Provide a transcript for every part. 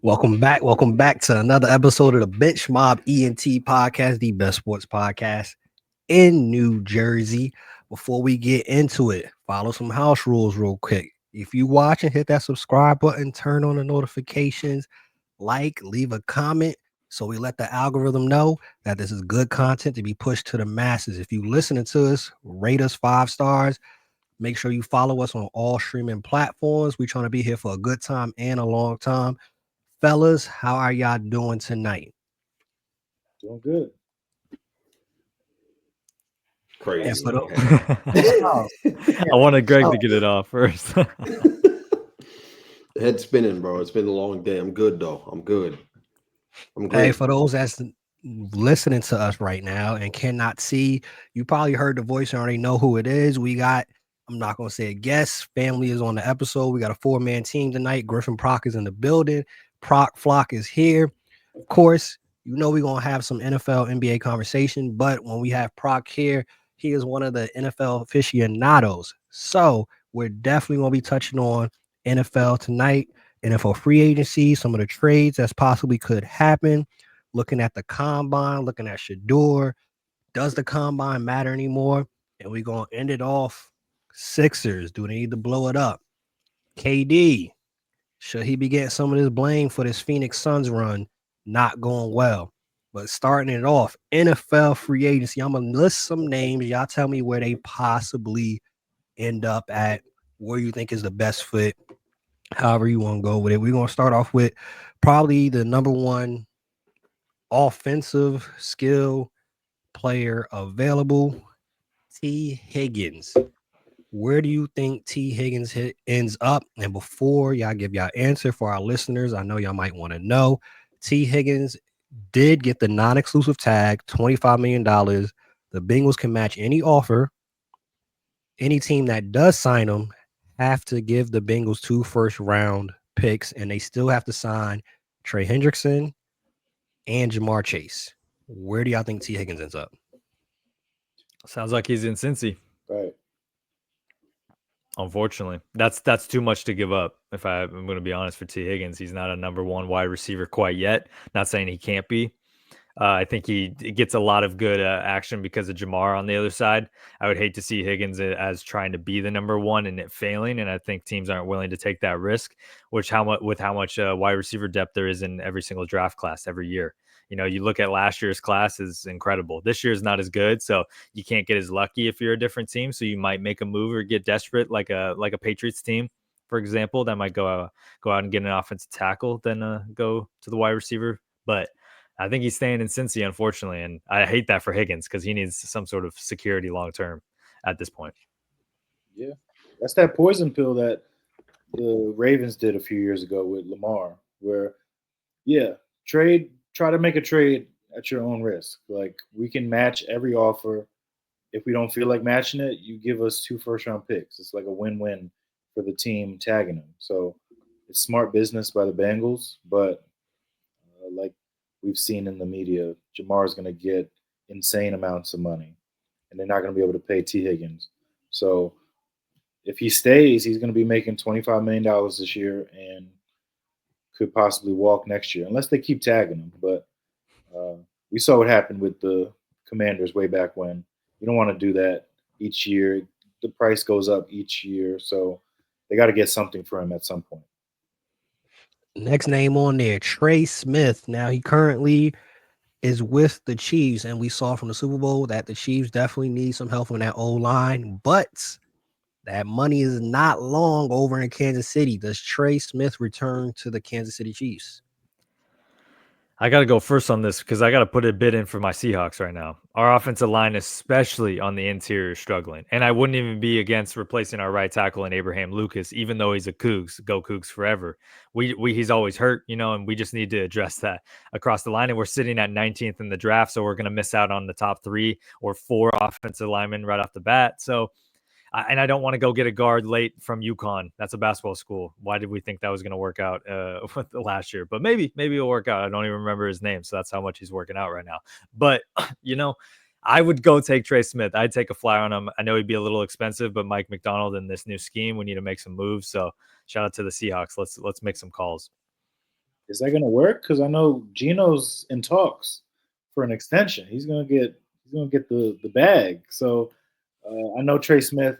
Welcome back to another episode of the Bench Mob ENT podcast, the best sports podcast in New Jersey. Before we get into it, follow some house rules real quick. If you watch and hit that subscribe button, turn on the notifications, leave a comment so we let the algorithm know that this is good content to be pushed to the masses. If you listening to us, rate us 5 stars. Make sure you follow us on all streaming platforms. We're trying to be here for a good time and a long time. Fellas, how are y'all doing tonight? Doing good. Crazy. I wanted Greg to get it off first. Head spinning, bro. It's been a long day. I'm good though. I'm good. I'm great. Hey, for those that's listening to us right now and cannot see, you probably heard the voice and already know who it is. We got, I'm not going to say a guest. Family is on the episode. We got a 4-man team tonight. Griffin Prock is in the building. Prock Flock is here. Of course, you know we're going to have some NFL, NBA conversation, but when we have Prock here, he is one of the NFL aficionados. So we're definitely going to be touching on NFL tonight, NFL free agency, some of the trades that's possibly could happen, looking at the combine, looking at Shedeur. Does the combine matter anymore? And we're going to end it off. Sixers, do they need to blow it up? KD, should he be getting some of this blame for this Phoenix Suns run not going well? But starting it off, NFL free agency, I'm going to list some names. Y'all tell me where they possibly end up at, where you think is the best fit, however you want to go with it. We're going to start off with probably the number one offensive skill player available, T. Higgins. Where do you think T. Higgins ends up? And before y'all give y'all answer for our listeners, I know y'all might want to know, T. Higgins did get the non-exclusive tag, $25 million. The Bengals can match any offer. Any team that does sign him have to give the Bengals 2 first-round picks, and they still have to sign Trey Hendrickson and Jamar Chase. Where do y'all think T. Higgins ends up? Sounds like he's in Cincy. Right. Unfortunately, that's too much to give up. If I'm going to be honest, for T. Higgins, he's not a number one wide receiver quite yet. Not saying he can't be. I think he gets a lot of good action because of Jamar on the other side. I would hate to see Higgins as trying to be the number one and it failing, and I think teams aren't willing to take that risk. With how much wide receiver depth there is in every single draft class every year. You know, you look at last year's class is incredible. This year is not as good, so you can't get as lucky if you're a different team. So you might make a move or get desperate, like a Patriots team, for example, that might go out and get an offensive tackle, then go to the wide receiver. But I think he's staying in Cincy, unfortunately, and I hate that for Higgins because he needs some sort of security long term at this point. Yeah, that's that poison pill that the Ravens did a few years ago with Lamar, where try to make a trade at your own risk. Like, we can match every offer. If we don't feel like matching it, you give us 2 first-round picks. It's like a win-win for the team tagging him. So it's smart business by the Bengals, but like we've seen in the media, Jamar is going to get insane amounts of money, and they're not going to be able to pay T. Higgins. So if he stays, he's going to be making $25 million this year and could possibly walk next year, unless they keep tagging him. But we saw what happened with the Commanders way back when. You don't want to do that each year. The price goes up each year, so they got to get something for him at some point. Next name on there, Trey Smith. Now, he currently is with the Chiefs, and we saw from the Super Bowl that the Chiefs definitely need some help on that O-line, but that money is not long over in Kansas City. Does Trey Smith return to the Kansas City Chiefs? I got to go first on this because I got to put a bid in for my Seahawks right now. Our offensive line, especially on the interior, is struggling. And I wouldn't even be against replacing our right tackle in Abraham Lucas, even though he's a Cougs. Go Cougs forever. He's always hurt, and we just need to address that across the line. And we're sitting at 19th in the draft, so we're going to miss out on the top 3 or 4 offensive linemen right off the bat. So, and I don't want to go get a guard late from UConn. That's a basketball school. Why did we think that was going to work out with the last year? But maybe it'll work out. I don't even remember his name, so that's how much he's working out right now. But, I would go take Trey Smith. I'd take a flyer on him. I know he'd be a little expensive, but Mike McDonald in this new scheme, we need to make some moves. So shout out to the Seahawks. Let's make some calls. is that going to work? Because I know Gino's in talks for an extension. He's going to get the bag. So I know Trey Smith.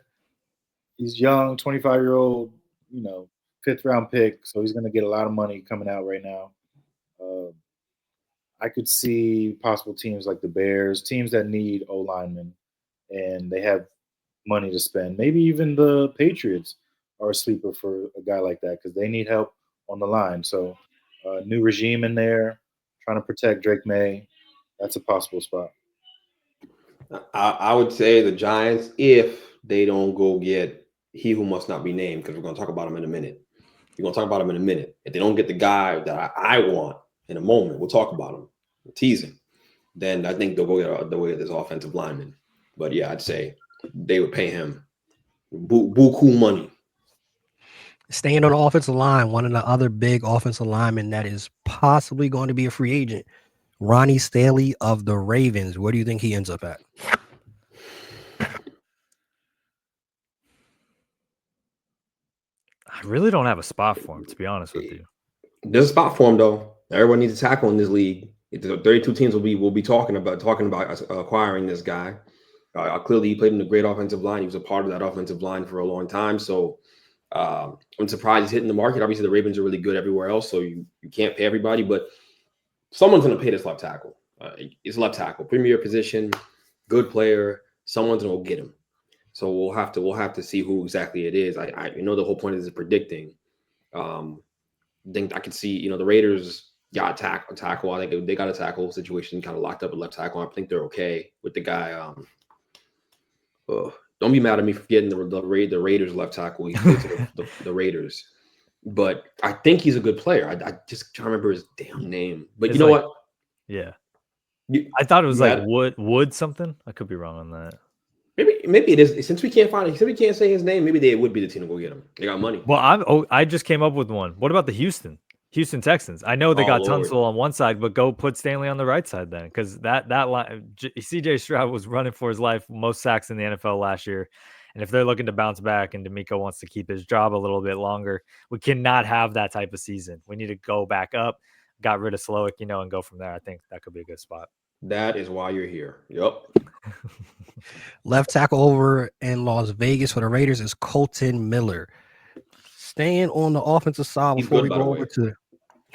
He's young, 25-year-old, fifth round pick. So he's going to get a lot of money coming out right now. I could see possible teams like the Bears, teams that need O linemen, and they have money to spend. Maybe even the Patriots are a sleeper for a guy like that because they need help on the line. So, new regime in there, trying to protect Drake May. That's a possible spot. I would say the Giants, if they don't go get he who must not be named, because we're going to talk about him in a minute. We're going to talk about him in a minute. If they don't get the guy that I want in a moment, we'll talk about him. We'll tease him. Then I think they'll go get this offensive lineman. But yeah, I'd say they would pay him buku money. Staying on the offensive line, one of the other big offensive linemen that is possibly going to be a free agent, Ronnie Stanley of the Ravens. Where do you think he ends up at? I really don't have a spot for him, to be honest with you. There's a spot for him though. Everyone needs a tackle in this league. 32 teams will be talking about acquiring this guy. Clearly, he played in a great offensive line. He was a part of that offensive line for a long time. So I'm surprised he's hitting the market. Obviously, the Ravens are really good everywhere else, so you can't pay everybody. But someone's going to pay this left tackle. It's left tackle, premier position, good player. Someone's going to get him. So we'll have to see who exactly it is. I know the whole point is predicting. I think I could see, the Raiders got a tackle. I think they got a tackle situation kind of locked up at left tackle. I think they're okay with the guy. Don't be mad at me for getting the Raiders left tackle. He plays the Raiders. But I think he's a good player. I just can't remember his damn name. But you know what? Yeah. I thought it was like Wood something. I could be wrong on that. Maybe it is. Since we can't say his name, maybe they would be the team to go get him. They got money. Well, I just came up with one. What about the Houston Texans? I know they got Tunsil on one side, but go put Stanley on the right side then, because that line, CJ Stroud was running for his life, most sacks in the NFL last year. And if they're looking to bounce back and D'Amico wants to keep his job a little bit longer, we cannot have that type of season. We need to go back up, got rid of Slowick, and go from there. I think that could be a good spot. That is why you're here. Yep. Left tackle over in Las Vegas for the Raiders is Colton Miller. Staying on the offensive side before we go over to.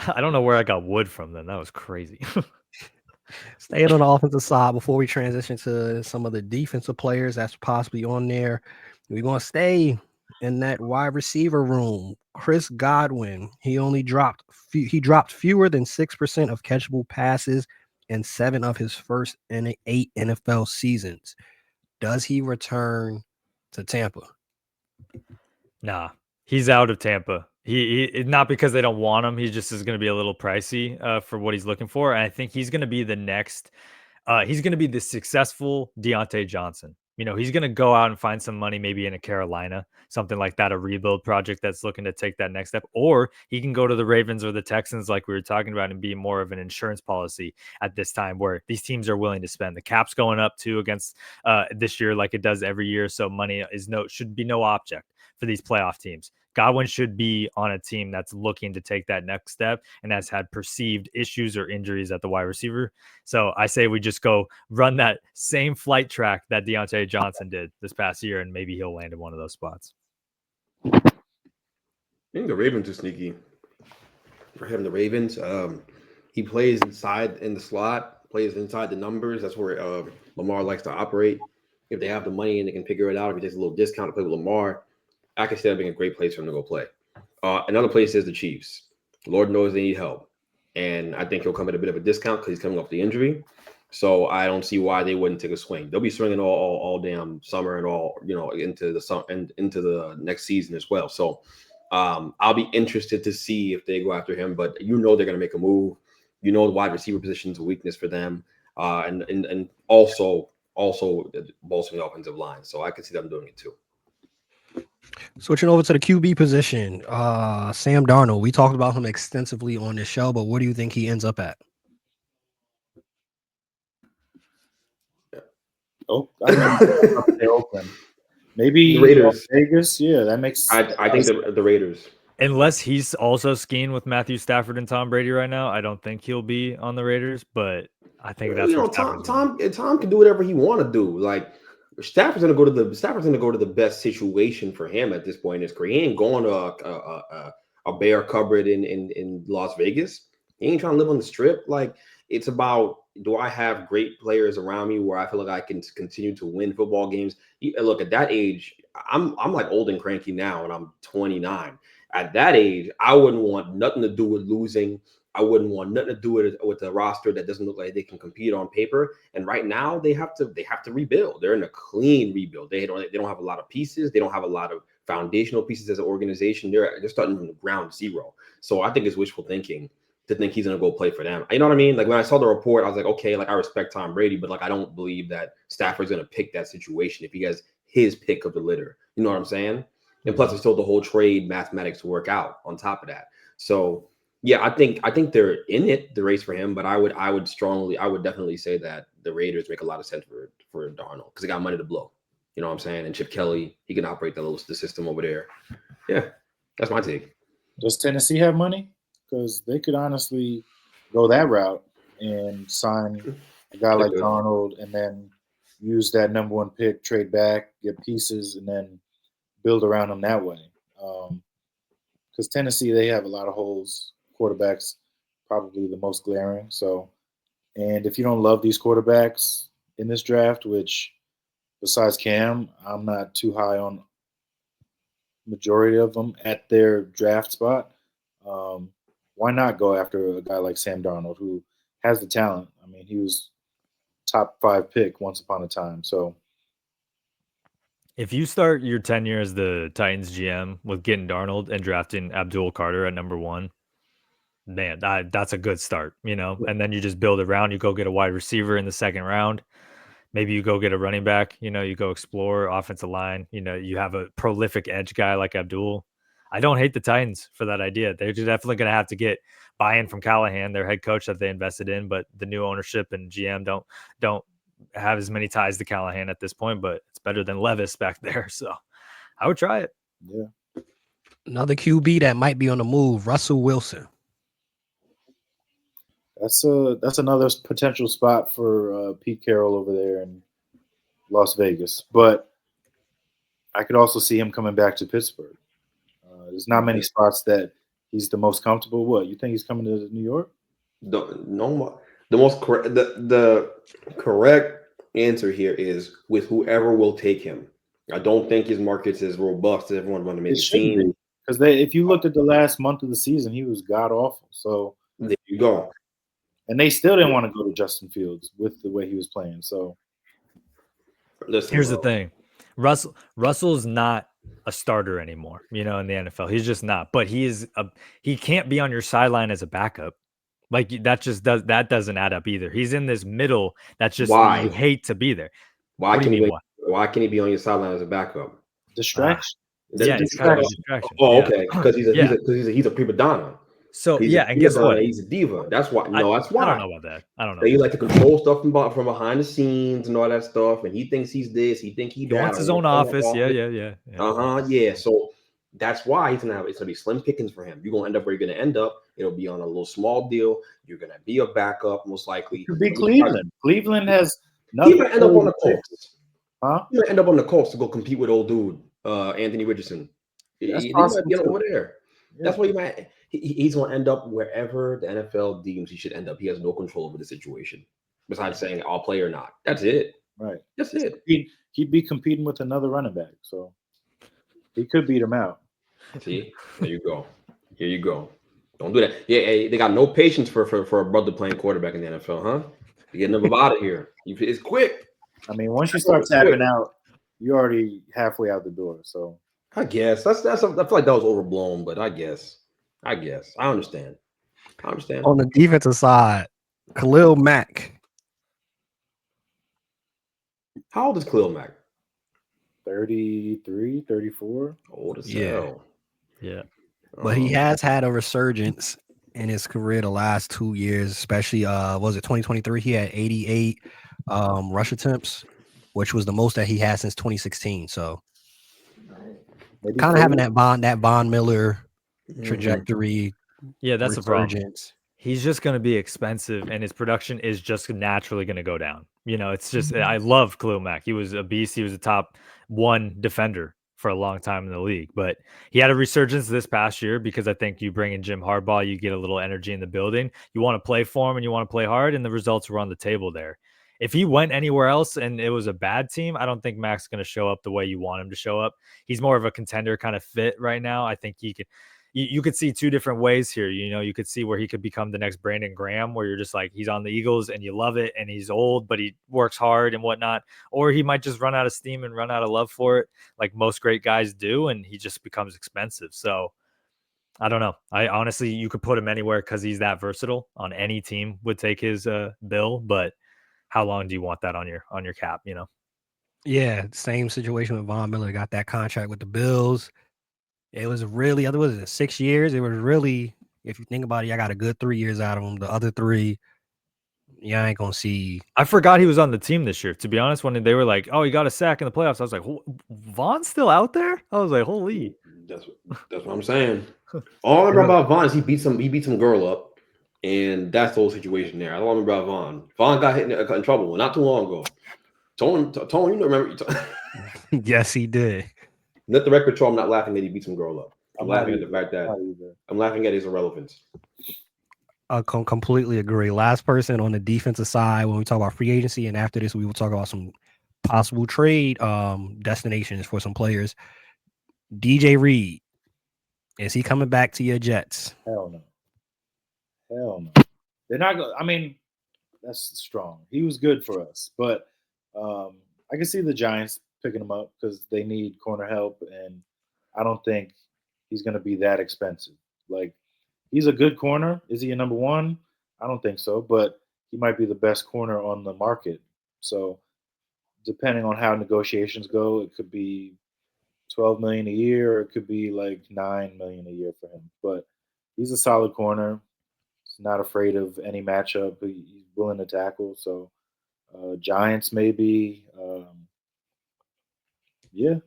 I don't know where I got Wood from then. That was crazy. Staying on the offensive side before we transition to some of the defensive players that's possibly on there. We're going to stay in that wide receiver room. Chris Godwin, he dropped fewer than 6% of catchable passes in 7 of his first 8 NFL seasons. Does he return to Tampa? Nah, he's out of Tampa. He not because they don't want him. He just is going to be a little pricey for what he's looking for. And I think he's going to be the next. He's going to be the successful Deontay Johnson. He's going to go out and find some money, maybe in a Carolina, something like that, a rebuild project that's looking to take that next step. Or he can go to the Ravens or the Texans, like we were talking about, and be more of an insurance policy at this time where these teams are willing to spend. The cap's going up too against this year, like it does every year. So money should be no object for these playoff teams. Godwin should be on a team that's looking to take that next step and has had perceived issues or injuries at the wide receiver. So I say we just go run that same flight track that Deontay Johnson did this past year, and maybe he'll land in one of those spots. I think the Ravens are sneaky. For him, the Ravens, he plays inside in the slot, plays inside the numbers. That's where Lamar likes to operate. If they have the money and they can figure it out, if he takes a little discount to play with Lamar, I can see that being a great place for him to go play. Another place is the Chiefs. Lord knows they need help. And I think he'll come at a bit of a discount because he's coming off the injury. So I don't see why they wouldn't take a swing. They'll be swinging all damn summer and all, into the summer and into the next season as well. So I'll be interested to see if they go after him. But they're going to make a move. The wide receiver position is a weakness for them. And also bolstering the offensive line. So I could see them doing it too. Switching over to the QB position, Sam Darnold. We talked about him extensively on this show, but what do you think he ends up at? Oakland. Maybe the Raiders. Vegas. Yeah, that makes. I think the Raiders. Unless he's also skiing with Matthew Stafford and Tom Brady right now, I don't think he'll be on the Raiders. But I think that's where Tom can do whatever he want to do. Like Stafford's gonna go to the best situation for him at this point in his career. He ain't going to a bear cupboard in Las Vegas. He ain't trying to live on the strip. Like it's about, do I have great players around me where I feel like I can continue to win football games? Look, at that age, I'm like old and cranky now, and I'm 29. At that age, I wouldn't want nothing to do with losing. I wouldn't want nothing to do with a roster that doesn't look like they can compete on paper. And right now, they have to rebuild. They're in a clean rebuild. They don't have a lot of pieces. They don't have a lot of foundational pieces as an organization. They're starting from the ground zero. So I think it's wishful thinking to think he's going to go play for them. You know what I mean? Like when I saw the report, I was like, okay, like I respect Tom Brady, but like I don't believe that Stafford's going to pick that situation if he has his pick of the litter. You know what I'm saying? And plus, there's still the whole trade mathematics to work out on top of that. So yeah, I think they're in it, the race for him. But I would definitely say that the Raiders make a lot of sense for Darnold because they got money to blow. You know what I'm saying? And Chip Kelly, he can operate the system over there. Yeah, that's my take. Does Tennessee have money? Because they could honestly go that route and sign a guy like Darnold and then use that number 1 pick, trade back, get pieces, and then build around them that way. Because Tennessee, they have a lot of holes. Quarterbacks, probably the most glaring. So, and if you don't love these quarterbacks in this draft, which besides Cam, I'm not too high on majority of them at their draft spot. Why not go after a guy like Sam Darnold, who has the talent? I mean, he was top 5 pick once upon a time. So if you start your tenure as the Titans GM with getting Darnold and drafting Abdul Carter at number 1, man, that's a good start, you know? And then you just build around, you go get a wide receiver in the 2nd round. Maybe you go get a running back, you know, you go explore offensive line, you know, you have a prolific edge guy like Abdul. I don't hate the Titans for that idea. They're definitely going to have to get buy-in from Callahan, their head coach that they invested in, but the new ownership and GM don't have as many ties to Callahan at this point, but it's better than Levis back there. So I would try it. Yeah. Another QB that might be on the move, Russell Wilson. That's another potential spot for Pete Carroll over there in Las Vegas. But I could also see him coming back to Pittsburgh. There's not many spots that he's the most comfortable. What, you think he's coming to New York? The correct answer here is with whoever will take him. I don't think his market's as robust as everyone wanted to make it seem. Because if you looked at the last month of the season, he was god awful. So there you go. And they still didn't want to go to Justin Fields with the way he was playing. So here's the thing. Russell's not a starter anymore, you know, in the NFL. He's just not. But he can't be on your sideline as a backup. Like that doesn't add up either. He's in this middle that's just why you hate to be there. Why can he be on your sideline as a backup? Distraction. Yeah, it's kind of a distraction. Oh, okay. Because he's a prima donna. So and guess what? He's a diva. That's why. That's why. I don't know about that. I don't know. He like to control stuff from behind the scenes and all that stuff, and he thinks he's this. He wants his own office. Yeah. Yeah. So that's why it's gonna be slim pickings for him. You're gonna end up where you're gonna end up. It'll be on a little small deal. You're gonna be a backup most likely. Could be Cleveland. Cleveland has nothing. He might end up on the Colts. Huh? He might end up on the Colts to go compete with old dude Anthony Richardson. He might be over there. Yeah. That's why you might. He's going to end up wherever the NFL deems he should end up. He has no control over the situation, besides saying I'll play or not. That's it. Right. That's it. He'd be competing with another running back, so he could beat him out. See, there you go. Here you go. Don't do that. Yeah, hey, they got no patience for a brother playing quarterback in the NFL, huh? You get them out of here. It's quick. I mean, once you start tapping out, you're already halfway out the door. So I guess I feel like that was overblown, but I guess I understand. On the defensive side, Khalil Mack. How old is Khalil Mack? 33, 34. Old as hell. Yeah. But he has had a resurgence in his career the last 2 years, especially was it 2023? He had 88 rush attempts, which was the most that he had since 2016. So kind of having that Von Miller trajectory. Yeah, that's the problem. resurgence. He's just going to be expensive, and his production is just naturally going to go down. It's just I love Khalil Mack. He was a beast. He was a top 1 defender for a long time in the league, but he had a resurgence this past year because I think you bring in Jim Harbaugh, you get a little energy in the building. You want to play for him and you want to play hard, and the results were on the table there. If he went anywhere else and it was a bad team, I don't think Mack's going to show up the way you want him to show up. He's more of a contender kind of fit right now. I think he could. You could see 2 different ways here. You could see where he could become the next Brandon Graham, where you're just like, he's on the Eagles and you love it and he's old, but he works hard and whatnot. Or he might just run out of steam and run out of love for it, like most great guys do, and he just becomes expensive. So I don't know. I honestly, you could put him anywhere because he's that versatile. On any team would take his bill, but how long do you want that on your cap? Yeah, same situation with Von Miller. Got that contract with the Bills. It was really, I think, was it 6 years? It was really, if you think about it, I got a good 3 years out of him. The other 3, I ain't gonna see. I forgot he was on the team this year. To be honest, when they were like, "Oh, he got a sack in the playoffs," I was like, "Von's still out there?" I was like, "Holy!" That's what I'm saying. All I remember about Von is he beat some girl up, and that's the whole situation there. I don't remember about Von. Von got in trouble not too long ago. Tone, you remember? Yes, he did. Let the record show I'm not laughing that he beat some girl up. I'm laughing at the fact that I'm laughing at his irrelevance. I completely agree. Last person on the defensive side when we talk about free agency, and after this, we will talk about some possible trade destinations for some players. DJ Reed, is he coming back to your Jets? Hell no. They're not going. I mean, that's strong. He was good for us, but I can see the Giants picking him up because they need corner help, and I don't think he's going to be that expensive. Like, he's a good corner. Is he a number 1? I don't think so, but he might be the best corner on the market. So, depending on how negotiations go, it could be $12 million a year, or it could be like $9 million a year for him. But he's a solid corner. He's not afraid of any matchup. He's willing to tackle. So, Giants maybe. Yeah.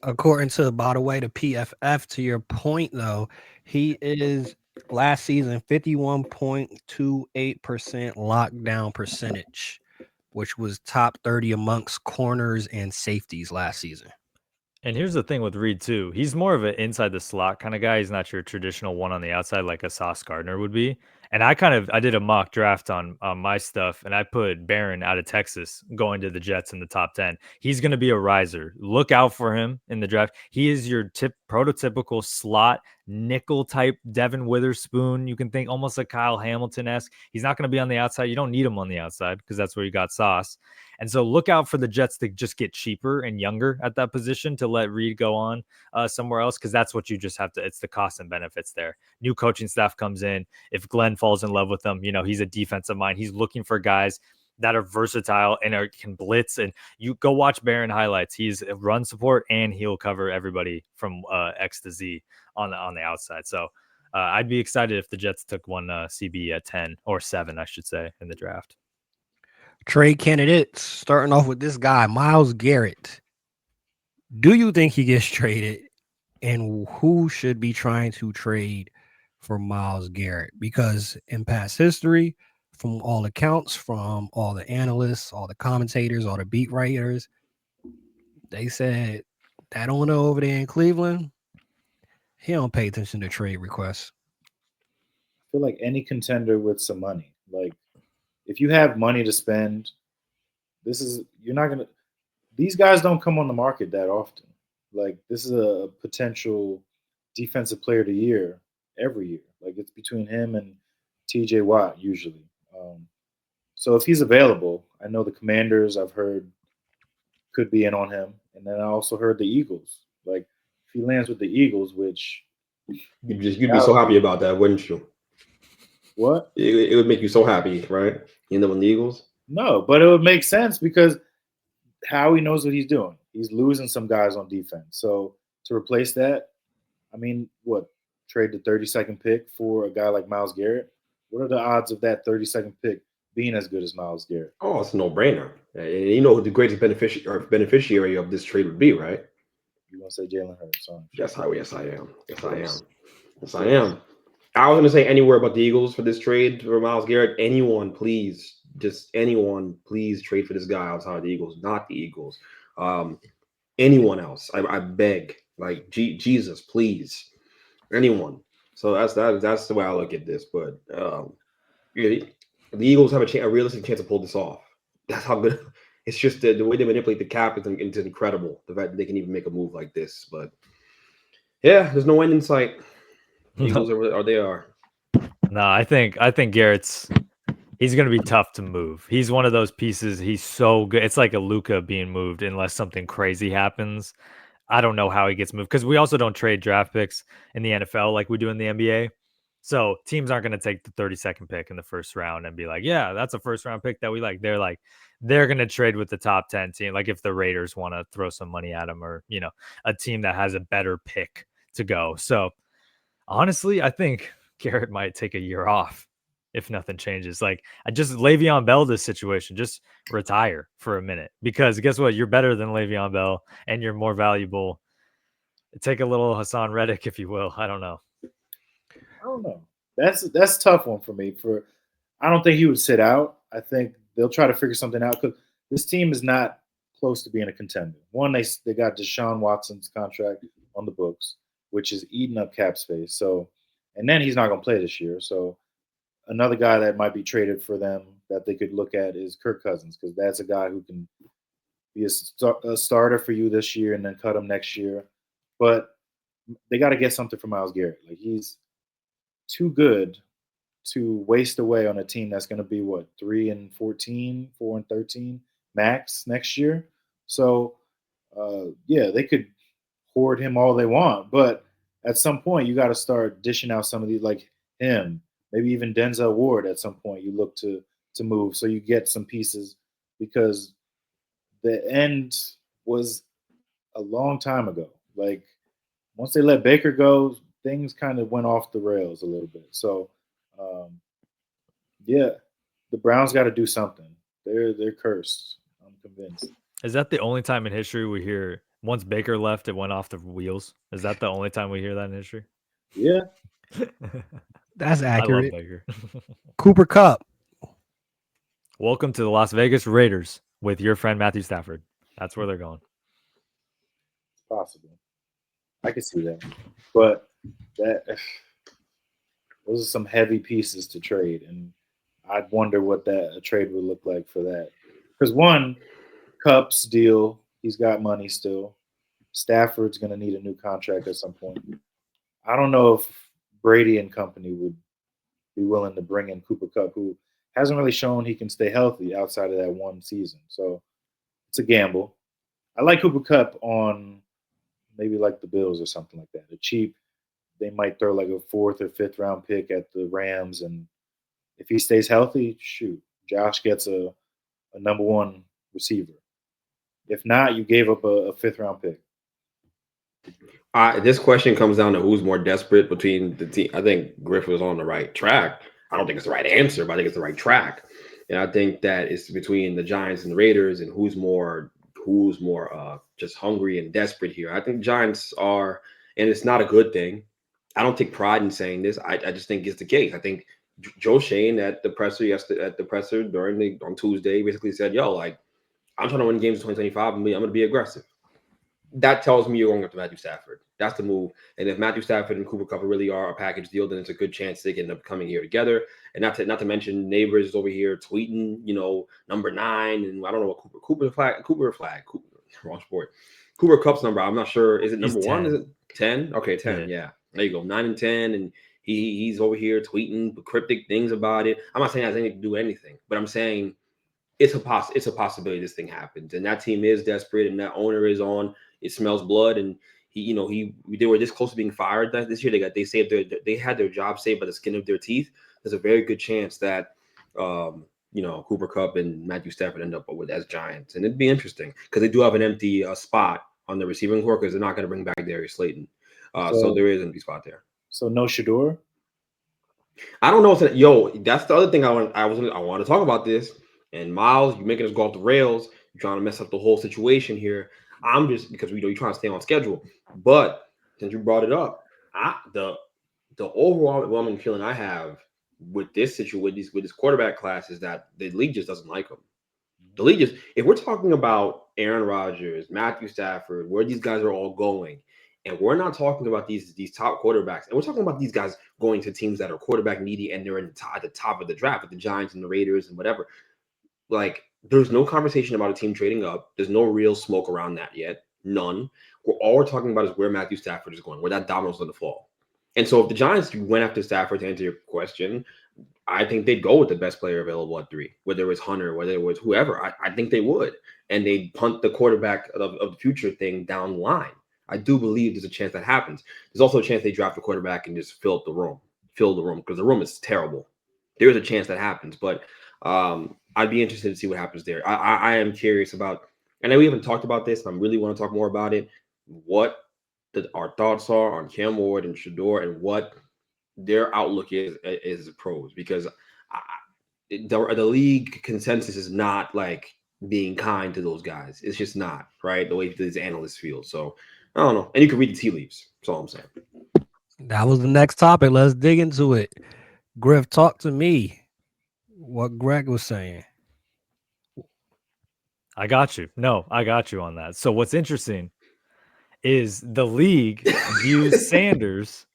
According to, by the way, the PFF, to your point, though, he is last season 51.28% lockdown percentage, which was top 30 amongst corners and safeties last season. And here's the thing with Reed too. He's more of an inside the slot kind of guy. He's not your traditional one on the outside like a Sauce Gardner would be. And I did a mock draft on my stuff, and I put Barron out of Texas going to the Jets in the top 10. He's going to be a riser. Look out for him in the draft. He is your prototypical slot nickel type Devin Witherspoon. You can think almost like Kyle Hamilton-esque. He's not going to be on the outside. You don't need him on the outside because that's where you got Sauce. And so look out for the Jets to just get cheaper and younger at that position to let Reed go on somewhere else, because that's what you just have to. It's the cost and benefits there. New coaching staff comes in. If Glenn falls in love with him, he's a defensive mind. He's looking for guys that are versatile and can blitz. And you go watch Barron highlights. He's a run support and he'll cover everybody from X to Z on the outside. So I'd be excited if the Jets took one CB at 10 or 7, I should say, in the draft. Trade candidates, starting off with this guy, Myles Garrett. Do you think he gets traded? And who should be trying to trade for Myles Garrett? Because in past history, from all accounts, from all the analysts, all the commentators, all the beat writers, they said that owner over there in Cleveland, he don't pay attention to trade requests. I feel like any contender with some money, like, if you have money to spend, these guys don't come on the market that often. Like, this is a potential defensive player of the year every year. Like, it's between him and TJ Watt usually. So if he's available, I know the Commanders, I've heard, could be in on him. And then I also heard the Eagles. Like, if he lands with the Eagles, which you'd be so happy about that, wouldn't you? What? It would make you so happy, right? You end up on the Eagles? No, but it would make sense because Howie knows what he's doing. He's losing some guys on defense. So to replace that, I mean, trade the 32nd pick for a guy like Myles Garrett? What are the odds of that 32nd pick being as good as Myles Garrett? Oh, it's a no-brainer. And you know who the greatest beneficiary of this trade would be, right? You're going to say Jalen Hurts, huh? Yes, I am. Yes, I am. Yes, I am. I was going to say anywhere but the Eagles for this trade for Myles Garrett. Anyone, please, just anyone, please trade for this guy outside the Eagles, not the Eagles. Anyone else, I beg, like Jesus, please, anyone. So that's the way I look at this. But yeah, the Eagles have a realistic chance to pull this off. That's how good. It's just the way they manipulate the cap is incredible. The fact that they can even make a move like this, but yeah, there's no end in sight. The Eagles are they are. No, I think he's going to be tough to move. He's one of those pieces. He's so good. It's like a Luka being moved unless something crazy happens. I don't know how he gets moved because we also don't trade draft picks in the NFL like we do in the NBA. So teams aren't going to take the 32nd pick in the first round and be like, yeah, that's a first round pick that we like. They're going to trade with the top 10 team. Like if the Raiders want to throw some money at him or, a team that has a better pick to go. So honestly, I think Garrett might take a year off if nothing changes. Like I just Le'Veon Bell this situation, just retire for a minute because guess what? You're better than Le'Veon Bell and you're more valuable. Take a little Hassan Reddick, if you will. I don't know. I don't know. That's a tough one for me. I don't think he would sit out. I think they'll try to figure something out because this team is not close to being a contender. One, they got Deshaun Watson's contract on the books, which is eating up cap space. So, and then he's not going to play this year. So, another guy that might be traded for them that they could look at is Kirk Cousins because that's a guy who can be a starter for you this year and then cut him next year. But they got to get something from Myles Garrett. Like he's too good to waste away on a team that's going to be 3-14, 4-13 max next year. So yeah, they could hoard him all they want, but at some point you got to start dishing out some of these, like him, maybe even Denzel Ward. At some point you look to move so you get some pieces because the end was a long time ago. Like once they let Baker go, things kind of went off the rails a little bit. So, yeah, the Browns got to do something. They're cursed. I'm convinced. Is that the only time in history we hear once Baker left, it went off the wheels? Is that the only time we hear that in history? Yeah, That's I love accurate. Baker. Cooper Kupp. Welcome to the Las Vegas Raiders with your friend Matthew Stafford. That's where they're going. it's possible. I can see that, but those are some heavy pieces to trade, and I'd wonder what a trade would look like for that. Because one, Kupp's deal, he's got money still. Stafford's going to need a new contract at some point. I don't know if Brady and company would be willing to bring in Cooper Kupp, who hasn't really shown he can stay healthy outside of that one season. So it's a gamble. I like Cooper Kupp on maybe like the Bills or something like that. A cheap, they might throw like a 4th or 5th round pick at the Rams, and if he stays healthy, shoot, Josh gets a number 1 receiver. If not, you gave up a 5th round pick. This question comes down to who's more desperate between the team. I think Griff was on the right track. I don't think it's the right answer, but I think it's the right track. And I think that it's between the Giants and the Raiders and who's more just hungry and desperate here. I think Giants are, and it's not a good thing. I don't take pride in saying this. I just think it's the case. I think Joe Shane at the presser on Tuesday basically said, "Yo, like I'm trying to win games in 2025. I'm going to be aggressive." That tells me you're going after Matthew Stafford. That's the move. And if Matthew Stafford and Cooper Kupp really are a package deal, then it's a good chance they can end up coming here together. And not to mention neighbors over here tweeting, number 9, and I don't know what Cooper wrong sport. Cooper Kupp's number, I'm not sure. Is it number 1? Is it 10? Okay, 10. Yeah. There you go. 9 and 10, and he's over here tweeting cryptic things about it. I'm not saying it has anything to do with anything, but I'm saying it's a possibility this thing happens, and that team is desperate, and that owner is on. It smells blood, and they were this close to being fired this year. They had their job saved by the skin of their teeth. There's a very good chance that Cooper Kupp and Matthew Stafford end up with as Giants, and it'd be interesting because they do have an empty spot on the receiving core because they're not going to bring back Darius Slayton, so there is an empty spot there. So no Shedeur? I don't know. That's the other thing I want to talk about this. And Miles, you're making us go off the rails. You're trying to mess up the whole situation here. I'm just because you're trying to stay on schedule. But since you brought it up, the the overwhelming feeling I have with this situation, with this quarterback class, is that the league just doesn't like him. The league is, if we're talking about Aaron Rodgers, Matthew Stafford, where these guys are all going, and we're not talking about these top quarterbacks, and we're talking about these guys going to teams that are quarterback needy and they're at the top of the draft with the Giants and the Raiders and whatever. Like, there's no conversation about a team trading up. There's no real smoke around that yet. None. All we're talking about is where Matthew Stafford is going, where that domino's going to fall. And so if the Giants went after Stafford, to answer your question, I think they'd go with the best player available at 3, whether it was Hunter, whether it was whoever. I think they would. And they'd punt the quarterback of the future thing down the line. I do believe there's a chance that happens. There's also a chance they draft a quarterback and just fill the room, because the room is terrible. There is a chance that happens, but I'd be interested to see what happens there. I am curious about, and I know we haven't talked about this, and I really want to talk more about it, what our thoughts are on Cam Ward and Shedeur and what their outlook is as pros, because the league consensus is not like being kind to those guys. It's just not, right? The way these analysts feel. So I don't know. And you can read the tea leaves. That's all I'm saying. That was the next topic. Let's dig into it. Griff, talk to me. What Greg was saying. I got you. No, I got you on that. So what's interesting is the league views Sanders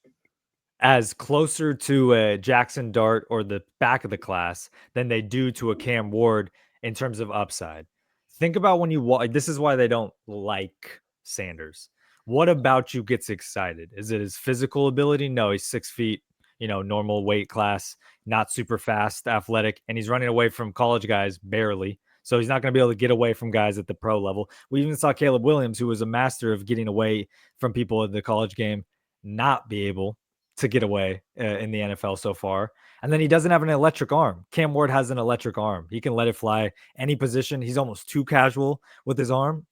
as closer to a Jackson Dart or the back of the class than they do to a Cam Ward in terms of upside. Think about when you walk. This is why they don't like Sanders. What about you gets excited? Is it his physical ability? No, he's 6 feet, normal weight class, not super fast, athletic, and he's running away from college guys barely. So he's not going to be able to get away from guys at the pro level. We even saw Caleb Williams, who was a master of getting away from people in the college game, not be able to get away in the NFL so far. And then he doesn't have an electric arm. Cam Ward has an electric arm. He can let it fly any position. He's almost too casual with his arm.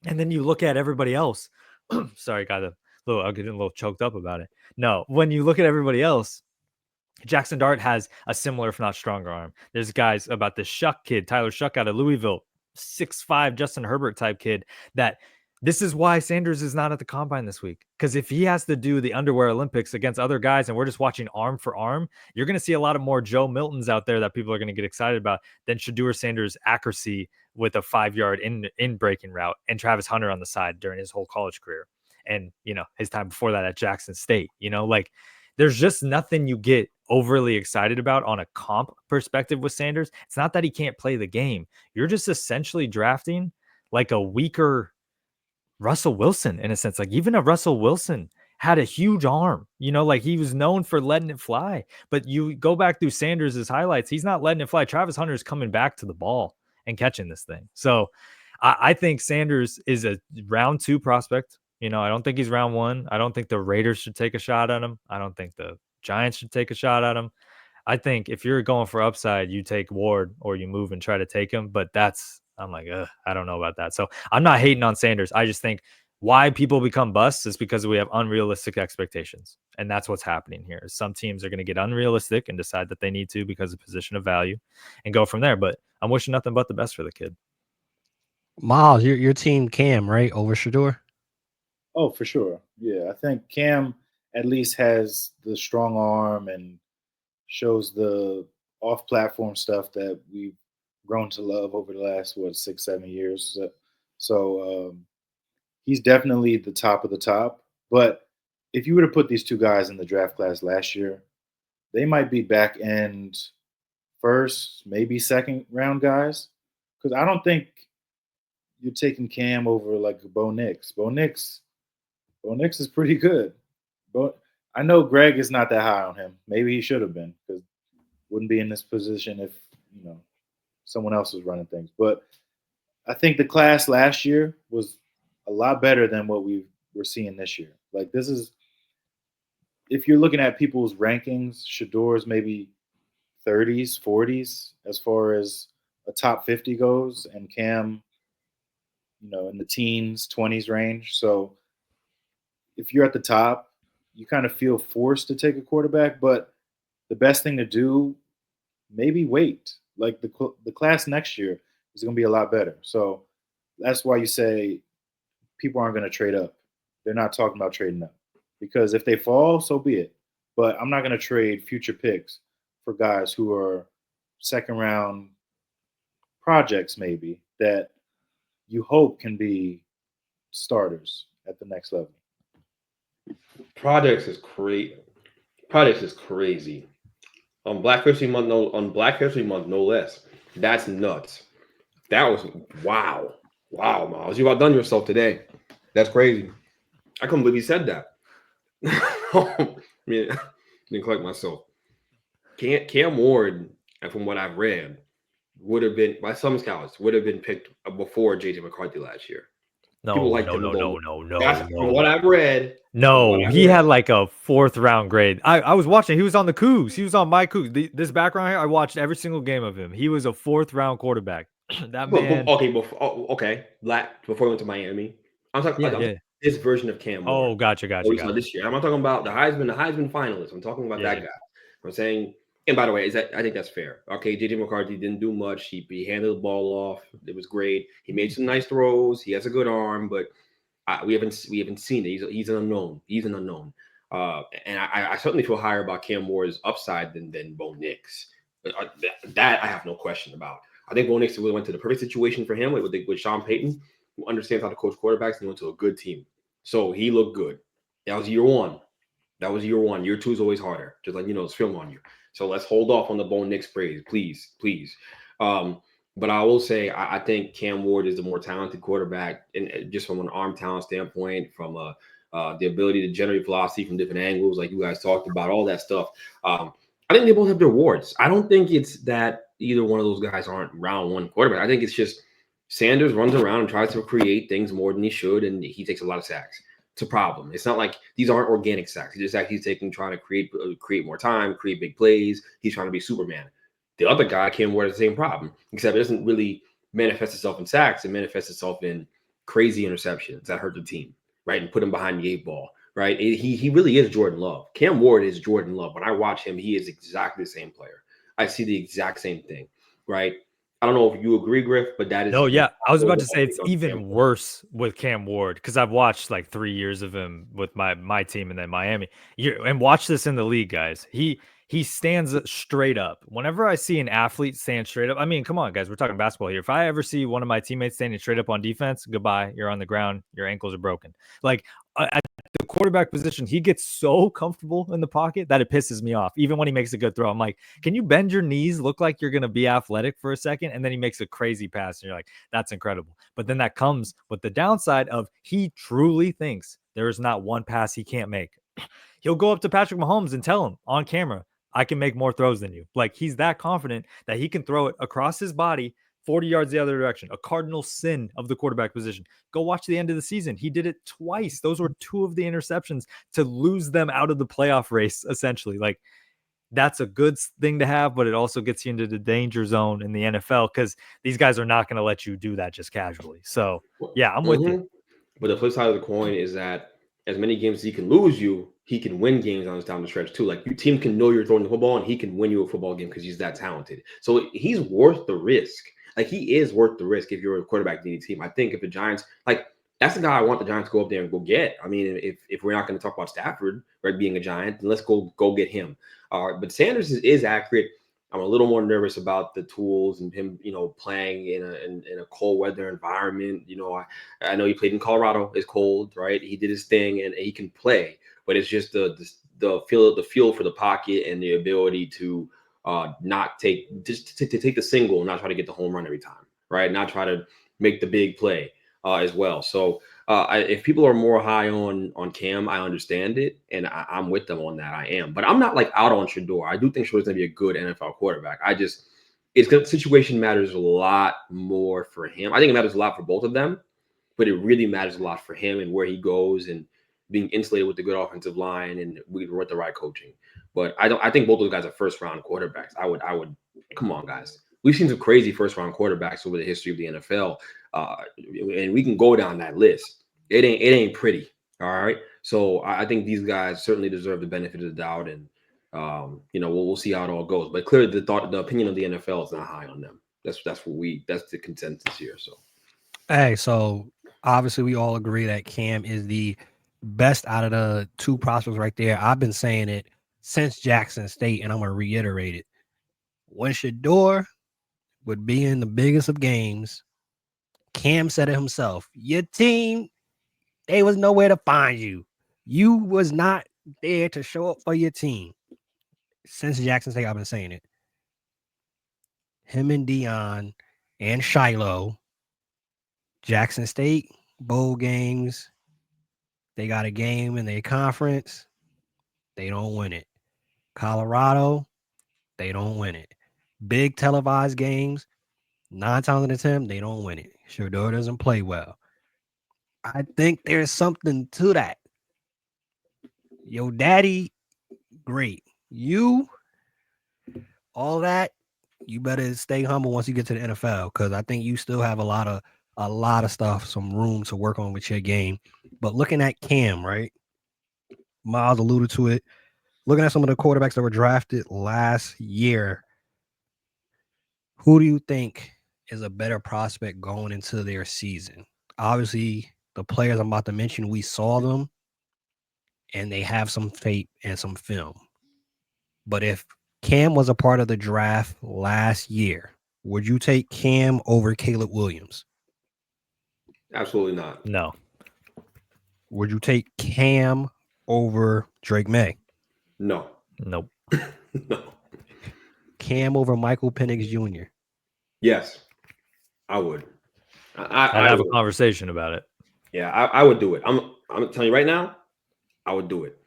And then you look at everybody else. Sorry, I'm getting a little choked up about it. No, when you look at everybody else, Jackson Dart has a similar, if not stronger arm. There's guys about this Shuck kid, Tyler Shuck out of Louisville, 6'5", Justin Herbert type kid. That this is why Sanders is not at the combine this week. Because if he has to do the underwear Olympics against other guys and we're just watching arm for arm, you're going to see a lot of more Joe Miltons out there that people are going to get excited about than Shedeur Sanders' accuracy with a 5-yard in breaking route and Travis Hunter on the side during his whole college career. And, his time before that at Jackson State, there's just nothing you get overly excited about on a comp perspective with Sanders. It's not that he can't play the game. You're just essentially drafting like a weaker Russell Wilson in a sense. Like even a Russell Wilson had a huge arm, like he was known for letting it fly. But you go back through Sanders' highlights, he's not letting it fly. Travis Hunter is coming back to the ball and catching this thing. So I think Sanders is a round 2 prospect. I don't think he's round 1. I don't think the Raiders should take a shot at him. I don't think the Giants should take a shot at him. I think if you're going for upside, you take Ward or you move and try to take him. But I'm like, I don't know about that. So I'm not hating on Sanders. I just think why people become busts is because we have unrealistic expectations. And that's what's happening here. Some teams are going to get unrealistic and decide that they need to because of position of value and go from there. But I'm wishing nothing but the best for the kid. Miles, your team Cam, right? Over Shedeur? Oh, for sure. Yeah, I think Cam at least has the strong arm and shows the off-platform stuff that we've grown to love over the last 6-7 years. So he's definitely the top of the top. But if you were to put these two guys in the draft class last year, they might be back end first, maybe second round guys. Because I don't think you're taking Cam over like Bo Nix. Bo Nix is pretty good. But I know Greg is not that high on him. Maybe he should have been, because wouldn't be in this position if someone else was running things. But I think the class last year was a lot better than what we're seeing this year. Like this is, if you're looking at people's rankings, Shedeur's maybe 30s, 40s as far as a top 50 goes, and Cam, in the teens, 20s range. So if you're at the top, you kind of feel forced to take a quarterback, but the best thing to do, maybe wait. Like the class next year is going to be a lot better. So that's why you say people aren't going to trade up. They're not talking about trading up because if they fall, so be it. But I'm not going to trade future picks for guys who are second round projects, maybe, that you hope can be starters at the next level. Projects is crazy. Projects is crazy. On Black History Month, no less. That's nuts. That was wow, Miles. You outdone yourself today. That's crazy. I couldn't believe you said that. I mean, I didn't collect myself. Cam Ward, from what I've read, would have been by some scouts would have been picked before JJ McCarthy last year. No. That's from what I've read. No, he had like a 4th round grade. I was watching. He was on the Cougs. He was on my Cougs. This background here, I watched every single game of him. He was a 4th round quarterback. That man. Before he went to Miami, I'm talking about this version of Cam Ward. Oh, gotcha. This year, I'm not talking about the Heisman finalist. I'm talking about that guy. I'm saying, and by the way, I think that's fair. Okay, JJ McCarthy didn't do much. He handled the ball off. It was great. He made some nice throws. He has a good arm, but we haven't seen it. He's an unknown. He's an unknown. And I certainly feel higher about Cam Ward's upside than Bo Nix. That I have no question about. I think Bo Nix really went to the perfect situation for him with Sean Payton, who understands how to coach quarterbacks, and he went to a good team. So he looked good. That was year one. Year 2 is always harder. Just like, it's film on you. So let's hold off on the Bo Nix praise, please. But I will say I think Cam Ward is the more talented quarterback, and just from an arm talent standpoint, from the ability to generate velocity from different angles, like you guys talked about, all that stuff. I think they both have their wards. I don't think it's that either one of those guys aren't round 1 quarterback. I think it's just Sanders runs around and tries to create things more than he should, and he takes a lot of sacks. It's a problem. It's not like these aren't organic sacks. He's trying to create more time, create big plays. He's trying to be Superman. The other guy, Cam Ward, has the same problem, except it doesn't really manifest itself in sacks. It manifests itself in crazy interceptions that hurt the team, right, and put him behind the 8 ball, right? He really is Jordan Love. Cam Ward is Jordan Love. When I watch him, he is exactly the same player. I see the exact same thing, right? I don't know if you agree, Griff, but that is. No, yeah. I was about to say it's even worse with Cam Ward because I've watched like 3 years of him with my team and then Miami. And watch this in the league, guys. He stands straight up. Whenever I see an athlete stand straight up, I mean, come on, guys, we're talking basketball here. If I ever see one of my teammates standing straight up on defense, goodbye. You're on the ground. Your ankles are broken. Like at the quarterback position, he gets so comfortable in the pocket that it pisses me off. Even when he makes a good throw, I'm like, can you bend your knees, look like you're going to be athletic for a second? And then he makes a crazy pass. And you're like, that's incredible. But then that comes with the downside of he truly thinks there is not one pass he can't make. He'll go up to Patrick Mahomes and tell him on camera, I can make more throws than you. Like he's that confident that he can throw it across his body 40 yards the other direction, a cardinal sin of the quarterback position. Go watch the end of the season. He did it twice. Those were 2 of the interceptions to lose them out of the playoff race, essentially. Like that's a good thing to have, but it also gets you into the danger zone in the NFL because these guys are not going to let you do that just casually. So yeah, I'm with you. But the flip side of the coin is that as many games as he can lose you, he can win games on his down the stretch too. Like your team can know you're throwing the football and he can win you a football game because he's that talented. So he's worth the risk. Like he is worth the risk if you're a quarterback needy team. I think if the Giants, like that's the guy I want the Giants to go up there and go get. I mean, if we're not going to talk about Stafford, right, being a Giant, then let's go get him. But Sanders is accurate. I'm a little more nervous about the tools and him, playing in a cold weather environment. I know he played in Colorado. It's cold, right? He did his thing and he can play, but it's just the feel for the pocket and the ability to not take to take the single and not try to get the home run every time, right? Not try to make the big play as well. So if people are more high on Cam, I understand it, and I'm with them on that. I am, but I'm not like out on Shedeur. I do think Shedeur's gonna be a good NFL quarterback. Situation matters a lot more for him. I think it matters a lot for both of them, but it really matters a lot for him and where he goes and being insulated with the good offensive line and with the right coaching. But I think both those guys are first round quarterbacks. I would come on, guys. We've seen some crazy first round quarterbacks over the history of the NFL. And we can go down that list. It ain't pretty. All right. So I think these guys certainly deserve the benefit of the doubt, and we'll see how it all goes. But clearly, the opinion of the NFL is not high on them. That's the consensus here. So, hey, so obviously we all agree that Cam is the best out of the two prospects right there. I've been saying it since Jackson State, and I'm going to reiterate it. When Shedeur would be in the biggest of games, Cam said it himself. Your team, they was nowhere to find you. You was not there to show up for your team. Since Jackson State, I've been saying it. Him and Dion and Shiloh, Jackson State, bowl games. They got a game in their conference. They don't win it. Colorado, they don't win it. Big televised games, 9 times out of 10, they don't win it. Shedeur doesn't play well. I think there's something to that. Your daddy, great. You, all that, you better stay humble once you get to the NFL, because I think you still have a lot of stuff, some room to work on with your game. But looking at Cam, right? Miles alluded to it. Looking at some of the quarterbacks that were drafted last year, who do you think is a better prospect going into their season? Obviously, the players I'm about to mention, we saw them, and they have some tape and some film. But if Cam was a part of the draft last year, would you take Cam over Caleb Williams? Absolutely not. No. Would you take Cam over Drake May? No. Nope. No. Cam over Michael Penix Jr.? Yes, I would. I'd have a conversation about it. Yeah, I would do it. I'm telling you right now, I would do it.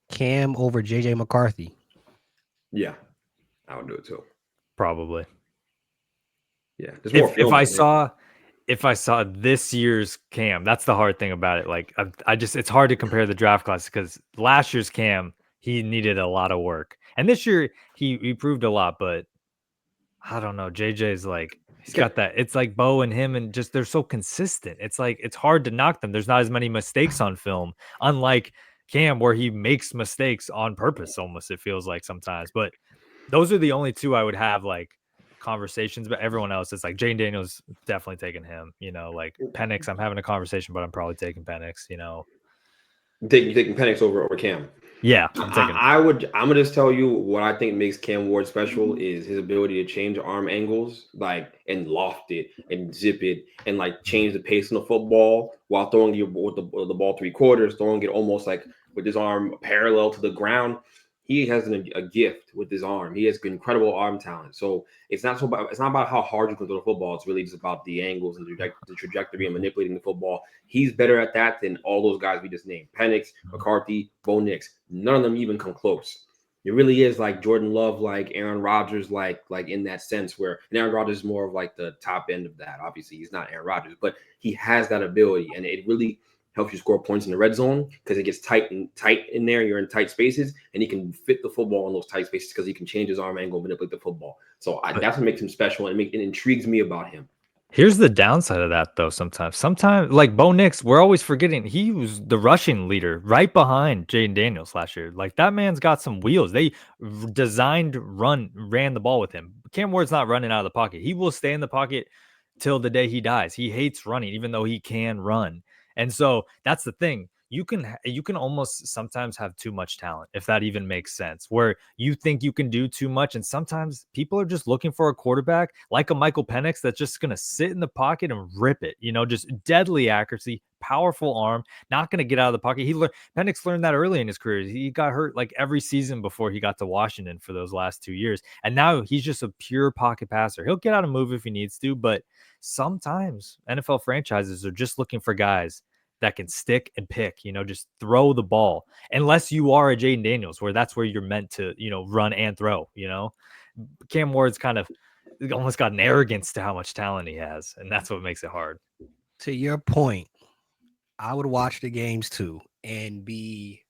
Cam over JJ McCarthy? Yeah, I would do it too. Probably. Yeah. If I saw this year's Cam, that's the hard thing about it. Like it's hard to compare the draft class, because last year's Cam, he needed a lot of work, and this year he proved a lot. But I don't know, JJ's like, he's got that. It's like Bo and him, and just they're so consistent. It's like it's hard to knock them. There's not as many mistakes on film, unlike Cam, where he makes mistakes on purpose. Almost, it feels like sometimes. But those are the only two I would have like conversations. But everyone else, it's like Jane Daniels, definitely taking him. Like Penix, I'm having a conversation, but I'm probably taking Penix. You taking Penix over Cam? Yeah, I'm gonna just tell you what I think makes Cam Ward special is his ability to change arm angles, like, and loft it and zip it and like change the pace of the football while throwing with the ball 3/4, throwing it almost like with his arm parallel to the ground. He has a gift with his arm. He has incredible arm talent. So it's not about how hard you can throw the football. It's really just about the angles and the trajectory and manipulating the football. He's better at that than all those guys we just named: Penix, McCarthy, Bo Nix. None of them even come close. It really is like Jordan Love, like Aaron Rodgers, like in that sense, where Aaron Rodgers is more of like the top end of that. Obviously, he's not Aaron Rodgers, but he has that ability, and it really helps you score points in the red zone because it gets tight in there. You're in tight spaces, and he can fit the football in those tight spaces because he can change his arm angle, manipulate the football. So that's what makes him special, and it intrigues me about him. Here's the downside of that, though. Sometimes like Bo Nix, we're always forgetting he was the rushing leader right behind Jaden Daniels last year. Like, that man's got some wheels. They ran the ball with him. Cam Ward's not running out of the pocket. He will stay in the pocket till the day he dies. He hates running, even though he can run. And so that's the thing. You can almost sometimes have too much talent, if that even makes sense, where you think you can do too much. And sometimes people are just looking for a quarterback like a Michael Penix that's just going to sit in the pocket and rip it, just deadly accuracy, powerful arm, not going to get out of the pocket. Penix learned that early in his career. He got hurt like every season before he got to Washington for those last 2 years. And now he's just a pure pocket passer. He'll get out and move if he needs to, but sometimes NFL franchises are just looking for guys that can stick and pick, just throw the ball, unless you are a Jaden Daniels, where that's where you're meant to, run and throw. Cam Ward's kind of almost got an arrogance to how much talent he has, and that's what makes it hard. To your point, I would watch the games too and be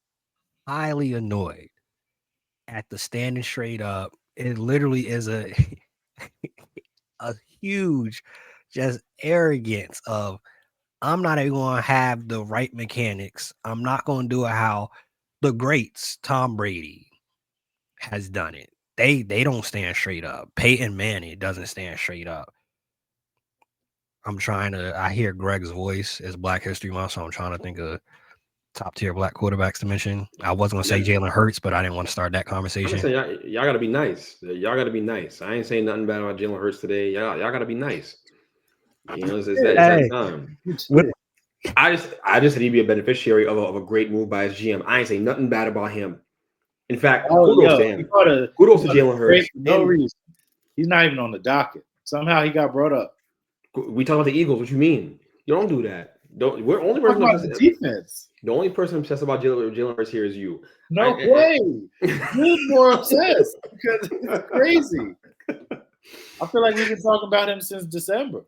highly annoyed at the standing straight up. It literally is a huge just arrogance of, I'm not even going to have the right mechanics. I'm not going to do it how the greats, Tom Brady, has done it. They don't stand straight up. Peyton Manning doesn't stand straight up. I hear Greg's voice as Black History Month, so I'm trying to think of top tier black quarterbacks to mention. I was gonna say Jalen Hurts, but I didn't want to start that I'm conversation. saying y'all gotta be nice. Y'all gotta be nice. I ain't saying nothing bad about Jalen Hurts today. Y'all gotta be nice. You know, it's that time. I just said he'd be a beneficiary of a great move by his GM. I ain't saying nothing bad about him. In fact, kudos to him. Kudos to Jalen Hurts. No reason. He's not even on the docket. Somehow he got brought up. We talk about the Eagles. What you mean? You don't do that. We're only Talk about the defense. The only person obsessed about Jalen Hurts here is you. No way. You're more obsessed because it's crazy. I feel like we've been talking about him since December.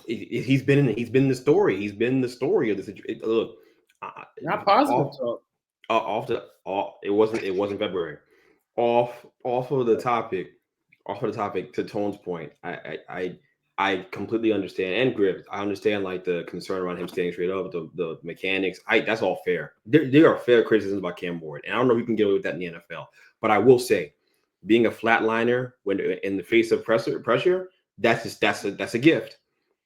He's been the story. He's been the story of the situation. Look, not positive talk. It wasn't February. Off of the topic. To Tone's point, I completely understand, and Griff, I understand like the concern around him staying straight up, the mechanics. That's all fair. There are fair criticisms about Cam Ward, and I don't know if you can get away with that in the NFL. But I will say, being a flatliner when in the face of pressure, that's a gift.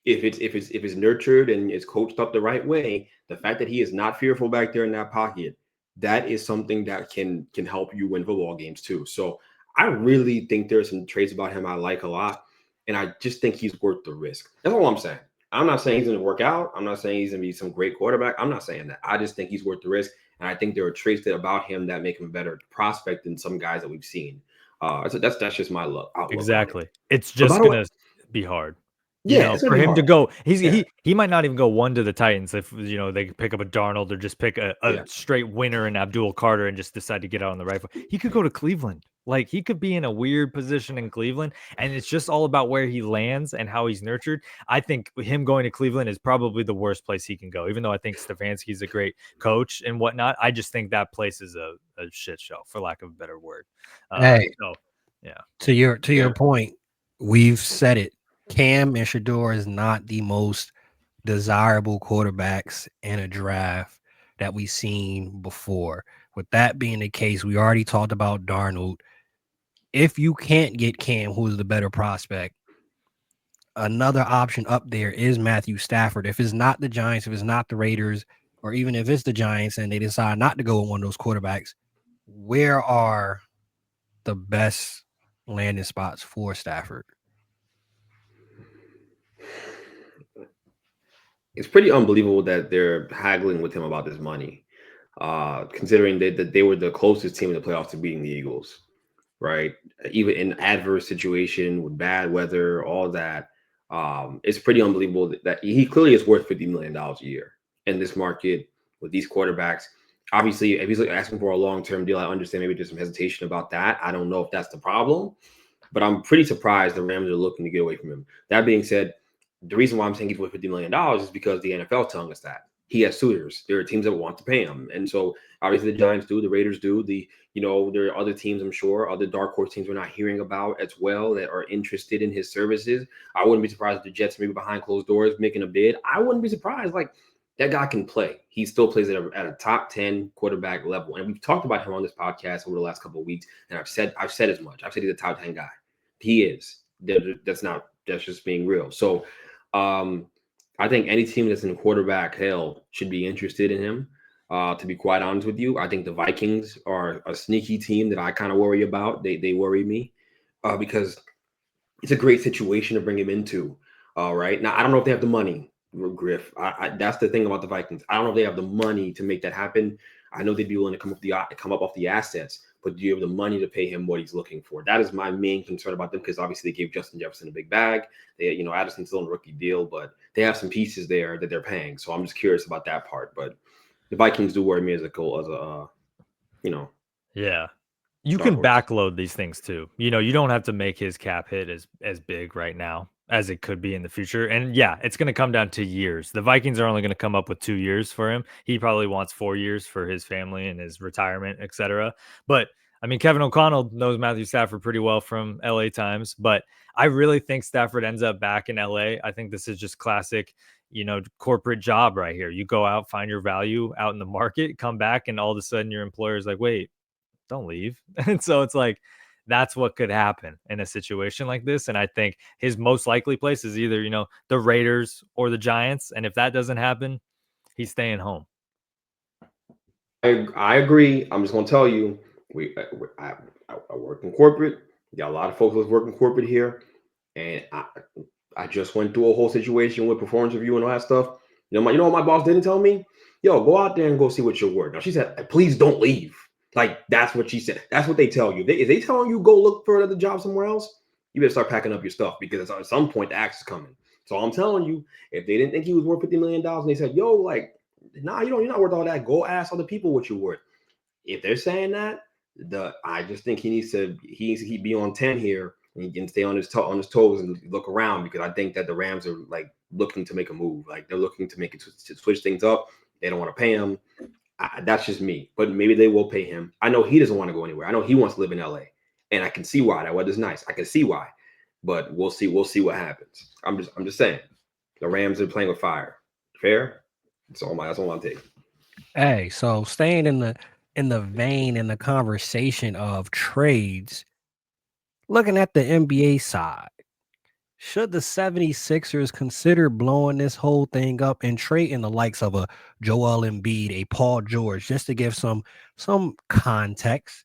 If it's nurtured and it's coached up the right way, the fact that he is not fearful back there in that pocket, that is something that can help you win football games too. So I really think there's some traits about him I like a lot. And I just think he's worth the risk. That's all I'm saying. I'm not saying he's going to work out. I'm not saying he's going to be some great quarterback. I'm not saying that. I just think he's worth the risk. And I think there are traits about him that make him a better prospect than some guys that we've seen. So that's just my look. Exactly. It's just going to be hard. Yeah, for him to go, he might not even go one to the Titans if they could pick up a Darnold or just pick a straight winner in Abdul Carter and just decide to get out on the right foot. He could go to Cleveland. Like he could be in a weird position in Cleveland, and it's just all about where he lands and how he's nurtured. I think him going to Cleveland is probably the worst place he can go. Even though I think Stefanski's a great coach and whatnot, I just think that place is a shit show, for lack of a better word. To your point, we've said it. Cam and Shedeur is not the most desirable quarterbacks in a draft that we've seen before. With that being the case, we already talked about Darnold. If you can't get Cam, who is the better prospect, another option up there is Matthew Stafford. If it's not the Giants, if it's not the Raiders, or even if it's the Giants and they decide not to go with one of those quarterbacks, where are the best landing spots for Stafford? It's pretty unbelievable that they're haggling with him about this money, considering that they were the closest team in the playoffs to beating the Eagles, right? Even in adverse situation with bad weather, all that. It's pretty unbelievable that he clearly is worth $50 million a year in this market with these quarterbacks. Obviously, if he's asking for a long-term deal, I understand maybe there's some hesitation about that. I don't know if that's the problem, but I'm pretty surprised the Rams are looking to get away from him. That being said, the reason why I'm saying he's worth $50 million is because the NFL is telling us that he has suitors. There are teams that want to pay him. And so obviously the Giants do, the Raiders do, there are other teams, I'm sure, other dark horse teams we're not hearing about as well that are interested in his services. I wouldn't be surprised if the Jets maybe behind closed doors making a bid. I wouldn't be surprised. Like, that guy can play. He still plays at a top 10 quarterback level. And we've talked about him on this podcast over the last couple of weeks. And I've said as much. I've said he's a top 10 guy. He is. That's just being real. So I think any team that's in quarterback hell should be interested in him. To be quite honest with you, I think the Vikings are a sneaky team that I kind of worry about. They worry me because it's a great situation to bring him into. Right now, I don't know if they have the money, Griff. That's the thing about the Vikings. I don't know if they have the money to make that happen. I know they'd be willing to come up off the assets, but do you have the money to pay him what he's looking for? That is my main concern about them, because obviously they gave Justin Jefferson a big bag. They, Addison's still in a rookie deal, but they have some pieces there that they're paying. So I'm just curious about that part. But the Vikings do worry me as a goal, Yeah. You can backload these things too. You don't have to make his cap hit as big right now as it could be in the future. And yeah, it's going to come down to years. The Vikings are only going to come up with 2 years for him. He probably wants 4 years for his family and his retirement, etc. But I mean, Kevin O'Connell knows Matthew Stafford pretty well from LA times, but I really think Stafford ends up back in LA. I think this is just classic, corporate job right here. You go out, find your value out in the market, come back, and all of a sudden your employer is like, wait, don't leave. And so it's like, That's what could happen in a situation like this. And I think his most likely place is either, the Raiders or the Giants. And if that doesn't happen, he's staying home. I agree. I'm just gonna tell you, I work in corporate. Got a lot of folks that work in corporate here, and I just went through a whole situation with performance review and all that stuff. What my boss didn't tell me? Yo, go out there and go see what you're worth. Now she said, please don't leave. Like that's what she said. That's what they tell you. If they telling you go look for another job somewhere else, you better start packing up your stuff because at some point the axe is coming. So I'm telling you, if they didn't think he was worth $50 million and they said, yo, like, nah, you're not worth all that. Go ask other people what you're worth. If they're saying that, I just think he needs to be on 10 here and he can stay on his toes and look around because I think that the Rams are like looking to make a move. Like they're looking to make it to switch things up. They don't want to pay him. That's just me. But maybe they will pay him. I know he doesn't want to go anywhere. I know he wants to live in LA. And I can see why. That weather's nice. I can see why. But we'll see. We'll see what happens. I'm just saying. The Rams are playing with fire. Fair? That's all I'm taking. Hey, so staying in the vein in the conversation of trades, looking at the NBA side, should the 76ers consider blowing this whole thing up and trading the likes of a Joel Embiid, a Paul George, just to give some context?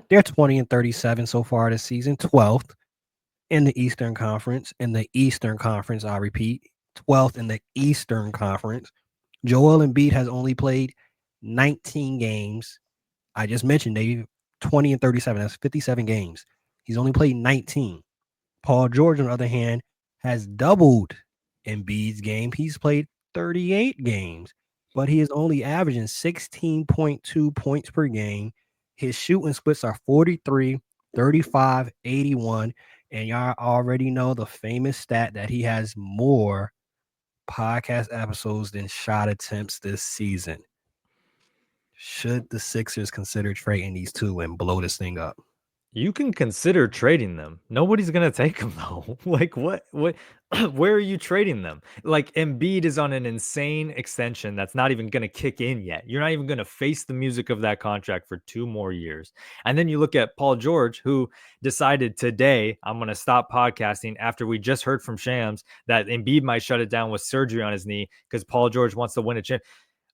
They're 20-37 so far this season, 12th in the Eastern Conference. In the Eastern Conference, I repeat, 12th in the Eastern Conference. Joel Embiid has only played 19 games. I just mentioned they 20-37. That's 57 games. He's only played 19. Paul George, on the other hand, has doubled Embiid's game. He's played 38 games, but he is only averaging 16.2 points per game. His shooting splits are 43, 35, 81. And y'all already know the famous stat that he has more podcast episodes than shot attempts this season. Should the Sixers consider trading these two and blow this thing up? You can consider trading them. Nobody's gonna take them though. Like what? Where are you trading them? Like Embiid is on an insane extension that's not even gonna kick in yet. You're not even gonna face the music of that contract for 2 more years. And then you look at Paul George, who decided today, I'm gonna stop podcasting after we just heard from Shams that Embiid might shut it down with surgery on his knee because Paul George wants to win a chip.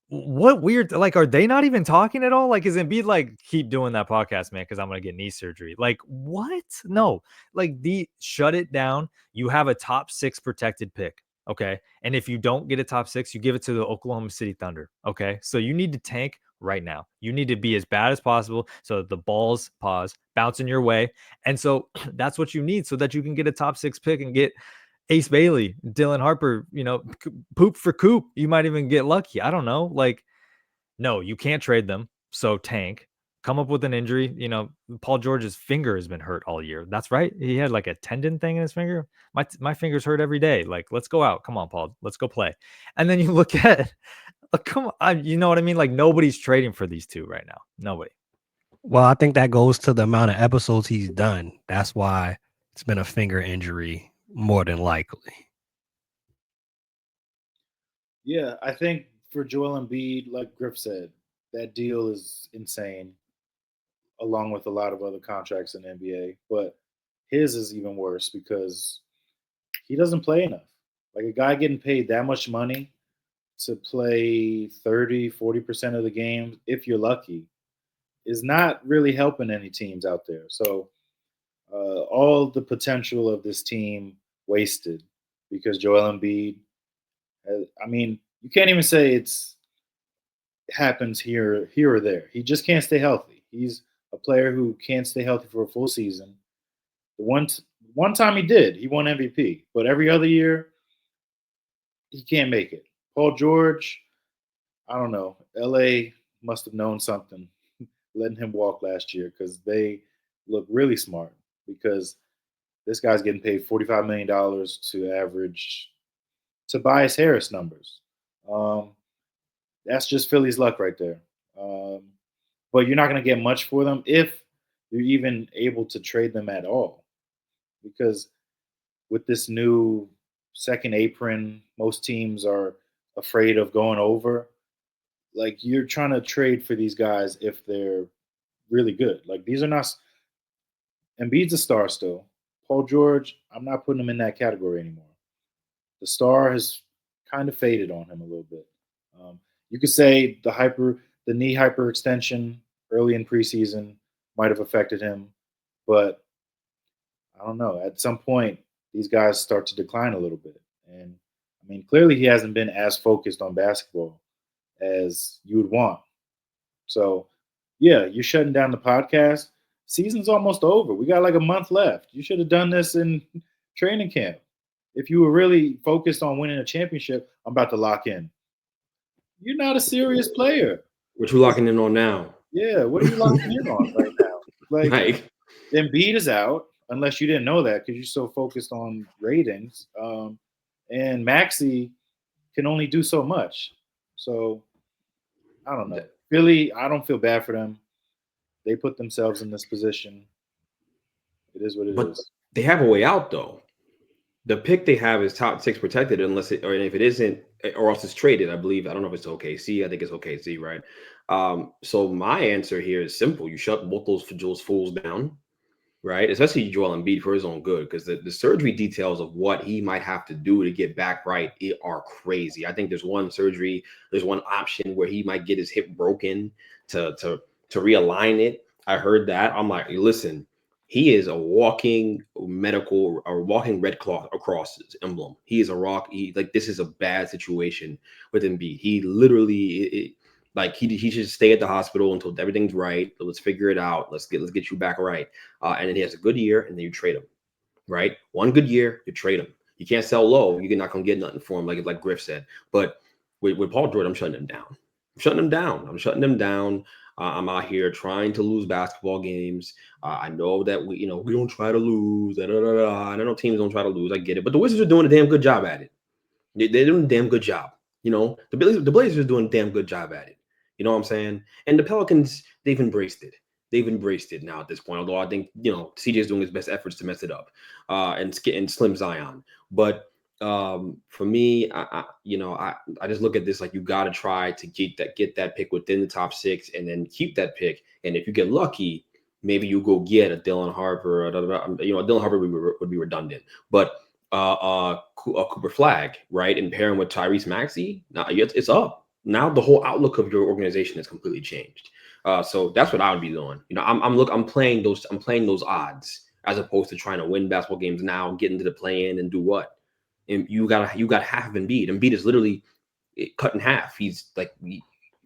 What weird, like, are they not even talking at all? Like, is Embiid like, keep doing that podcast, man, because I'm gonna get knee surgery? Like, what? No, like shut it down. You have a top 6 protected pick, okay? And if you don't get a top 6, you give it to the Oklahoma City Thunder, okay? So you need to tank right now. You need to be as bad as possible so that the balls bouncing your way, and so that's what you need so that you can get a top 6 pick and get Ace Bailey, Dylan Harper, poop for Coop. You might even get lucky. I don't know. Like, no, you can't trade them. So tank, come up with an injury. Paul George's finger has been hurt all year. That's right. He had like a tendon thing in his finger. My fingers hurt every day. Like, let's go out. Come on, Paul. Let's go play. And then you look at, come on, you know what I mean? Like, nobody's trading for these two right now. Nobody. Well, I think that goes to the amount of episodes he's done. That's why it's been a finger injury more than likely. Yeah, I think for Joel Embiid, like Griff said, that deal is insane, along with a lot of other contracts in the NBA. But his is even worse because he doesn't play enough. Like a guy getting paid that much money to play 30, 40% of the games, if you're lucky, is not really helping any teams out there. So all the potential of this team wasted because Joel Embiid you can't even say it happens here or there. He just can't stay healthy. He's a player who can't stay healthy for a full season. The one time he did, he won MVP, but every other year he can't make it. Paul George, I don't know. LA must have known something letting him walk last year because they look really smart because this guy's getting paid $45 million to average Tobias Harris numbers. That's just Philly's luck right there. But you're not going to get much for them if you're even able to trade them at all. Because with this new second apron, most teams are afraid of going over. Like, you're trying to trade for these guys if they're really good. Like, these are not Embiid's a star still. Paul George, I'm not putting him in that category anymore. The star has kind of faded on him a little bit. You could say the knee hyperextension early in preseason might have affected him, but I don't know. At some point, these guys start to decline a little bit, and I mean, clearly he hasn't been as focused on basketball as you would want. So, yeah, you're shutting down the podcast. Season's almost over. We got like a month left. You should have done this in training camp. If you were really focused on winning a championship, I'm about to lock in. You're not a serious player. What you locking in on now? Yeah, what are you locking in on right now? Like, Embiid is out, unless you didn't know that because you're so focused on ratings. And Maxey can only do so much. So, I don't know. Philly, I don't feel bad for them. They put themselves in this position. It is what it is. They have a way out, though. The pick they have is top 6 protected, unless it, or if it isn't, or else it's traded. I believe. I don't know if it's OKC. I think it's OKC, right? So my answer here is simple: you shut both those fools down, right? Especially Joel Embiid for his own good, because the surgery details of what he might have to do to get back right are crazy. I think there's one option where he might get his hip broken to realign it. I heard that. I'm like, listen. He is a walking walking red cloth across his emblem. He is a rock. This is a bad situation with Embiid. He literally, he should stay at the hospital until everything's right. Let's figure it out. Let's get you back right. And then he has a good year, and then you trade him. Right, one good year, you trade him. You can't sell low. You're not gonna get nothing for him, like Griff said. But with Paul George, I'm shutting him down. I'm shutting him down. I'm out here trying to lose basketball games. I know that we don't try to lose. And I know teams don't try to lose. I get it, but the Wizards are doing a damn good job at it. They're doing a damn good job. The Blazers are doing a damn good job at it. You know what I'm saying? And the Pelicans, they've embraced it. They've embraced it now at this point. Although I think CJ is doing his best efforts to mess it up, and Slim Zion. But for me, I just look at this like you got to try to get that pick within the top 6 and then keep that pick. And if you get lucky, maybe you go get a Dylan Harper. Dylan Harper would be redundant, but a Cooper Flag, right, and pair him with Tyrese Maxey. Now it's up. Now the whole outlook of your organization has completely changed. So that's what I would be doing. I'm playing those odds as opposed to trying to win basketball games now, get into the play-in and do what? And you got half of Embiid. Embiid is literally cut in half. He's like,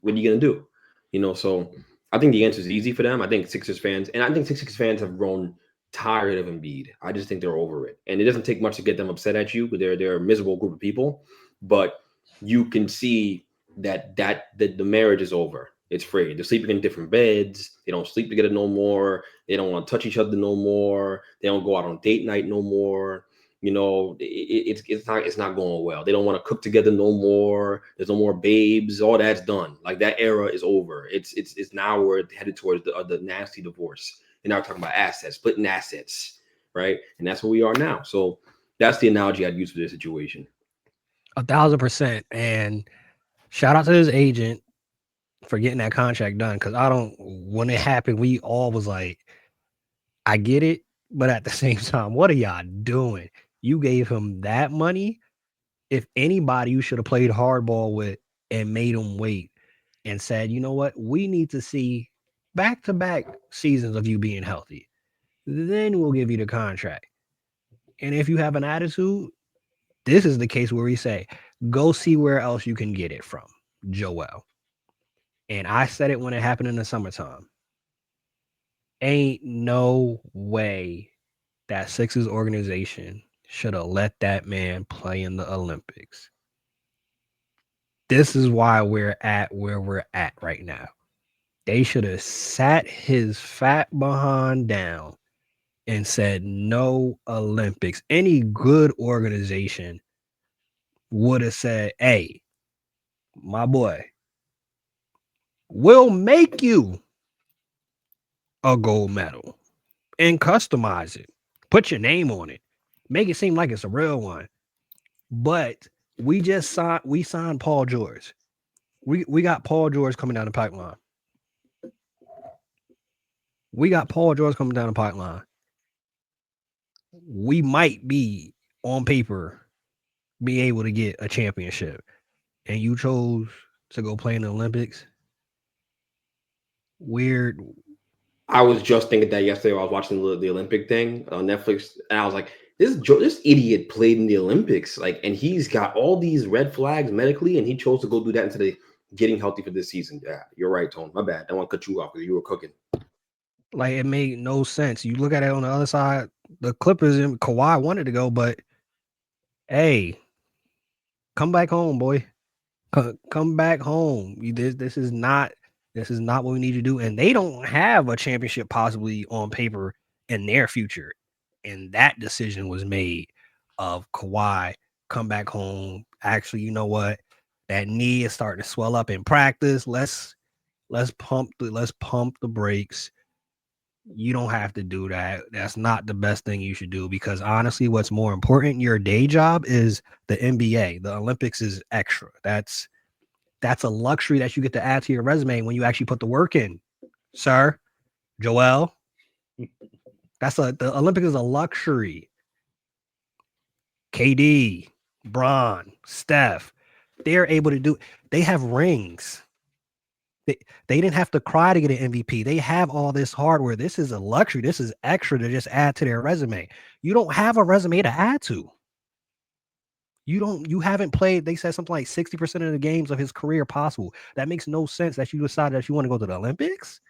what are you gonna do? So I think the answer is easy for them. I think Sixers fans have grown tired of Embiid. I just think they're over it, and it doesn't take much to get them upset at you. But they're a miserable group of people. But you can see that the marriage is over. It's free. They're sleeping in different beds. They don't sleep together no more. They don't want to touch each other no more. They don't go out on date night no more. It's not going well. They don't want to cook together no more. There's no more babes. All that's done. Like that era is over. It's now we're headed towards the nasty divorce. And now we're talking about assets, splitting assets, right? And that's where we are now. So that's the analogy I'd use for this situation. 1,000%. And shout out to his agent for getting that contract done. Because when it happened, we all was like, I get it, but at the same time, what are y'all doing? You gave him that money. If anybody, you should have played hardball with and made him wait and said, you know what? We need to see back-to-back seasons of you being healthy. Then we'll give you the contract. And if you have an attitude, this is the case where we say, go see where else you can get it from, Joel. And I said it when it happened in the summertime. Ain't no way that Sixers organization should have let that man play in the Olympics. This is why we're at where we're at right now. They should have sat his fat behind down and said no Olympics. Any good organization would have said, hey, my boy, we'll make you a gold medal and customize it. Put your name on it. Make it seem like it's a real one. But we signed Paul George. We got Paul George coming down the pipeline. we might be on paper be able to get a championship, and you chose to go play in the Olympics. Weird. I was just thinking that yesterday while I was watching the Olympic thing on Netflix, and I was like, this idiot played in the Olympics, like, and he's got all these red flags medically, and he chose to go do that instead of getting healthy for this season. Yeah, you're right, Tone. My bad. I don't want to cut you off because you were cooking. Like, it made no sense. You look at it on the other side, the Clippers and Kawhi wanted to go, but hey, come back home, boy. Come back home. This is not what we need to do. And they don't have a championship possibly on paper in their future. And that decision was made of Kawhi come back home. Actually, you know what? That knee is starting to swell up in practice. Let's pump the brakes. You don't have to do that. That's not the best thing you should do, because honestly, what's more important, your day job is the NBA. The Olympics is extra. That's a luxury that you get to add to your resume when you actually put the work in, sir. Joel, the Olympics is a luxury. KD, Bron, Steph, they're able to do. They have rings. They didn't have to cry to get an MVP. They have all this hardware. This is a luxury. This is extra to just add to their resume. You don't have a resume to add to. You haven't played, they said something like 60% of the games of his career possible. That makes no sense that you decided that you want to go to the Olympics.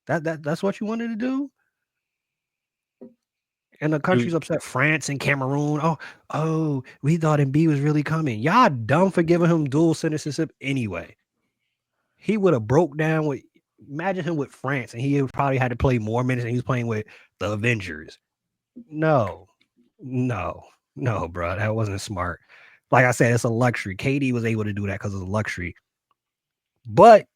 That's what you wanted to do. And the country's upset. France and Cameroon. Oh, we thought Embiid was really coming. Y'all dumb for giving him dual citizenship anyway. He would have broke down with, imagine him with France, and he would probably had to play more minutes than he was playing with the Avengers. No, bro. That wasn't smart. Like I said, it's a luxury. KD was able to do that because it's a luxury. But,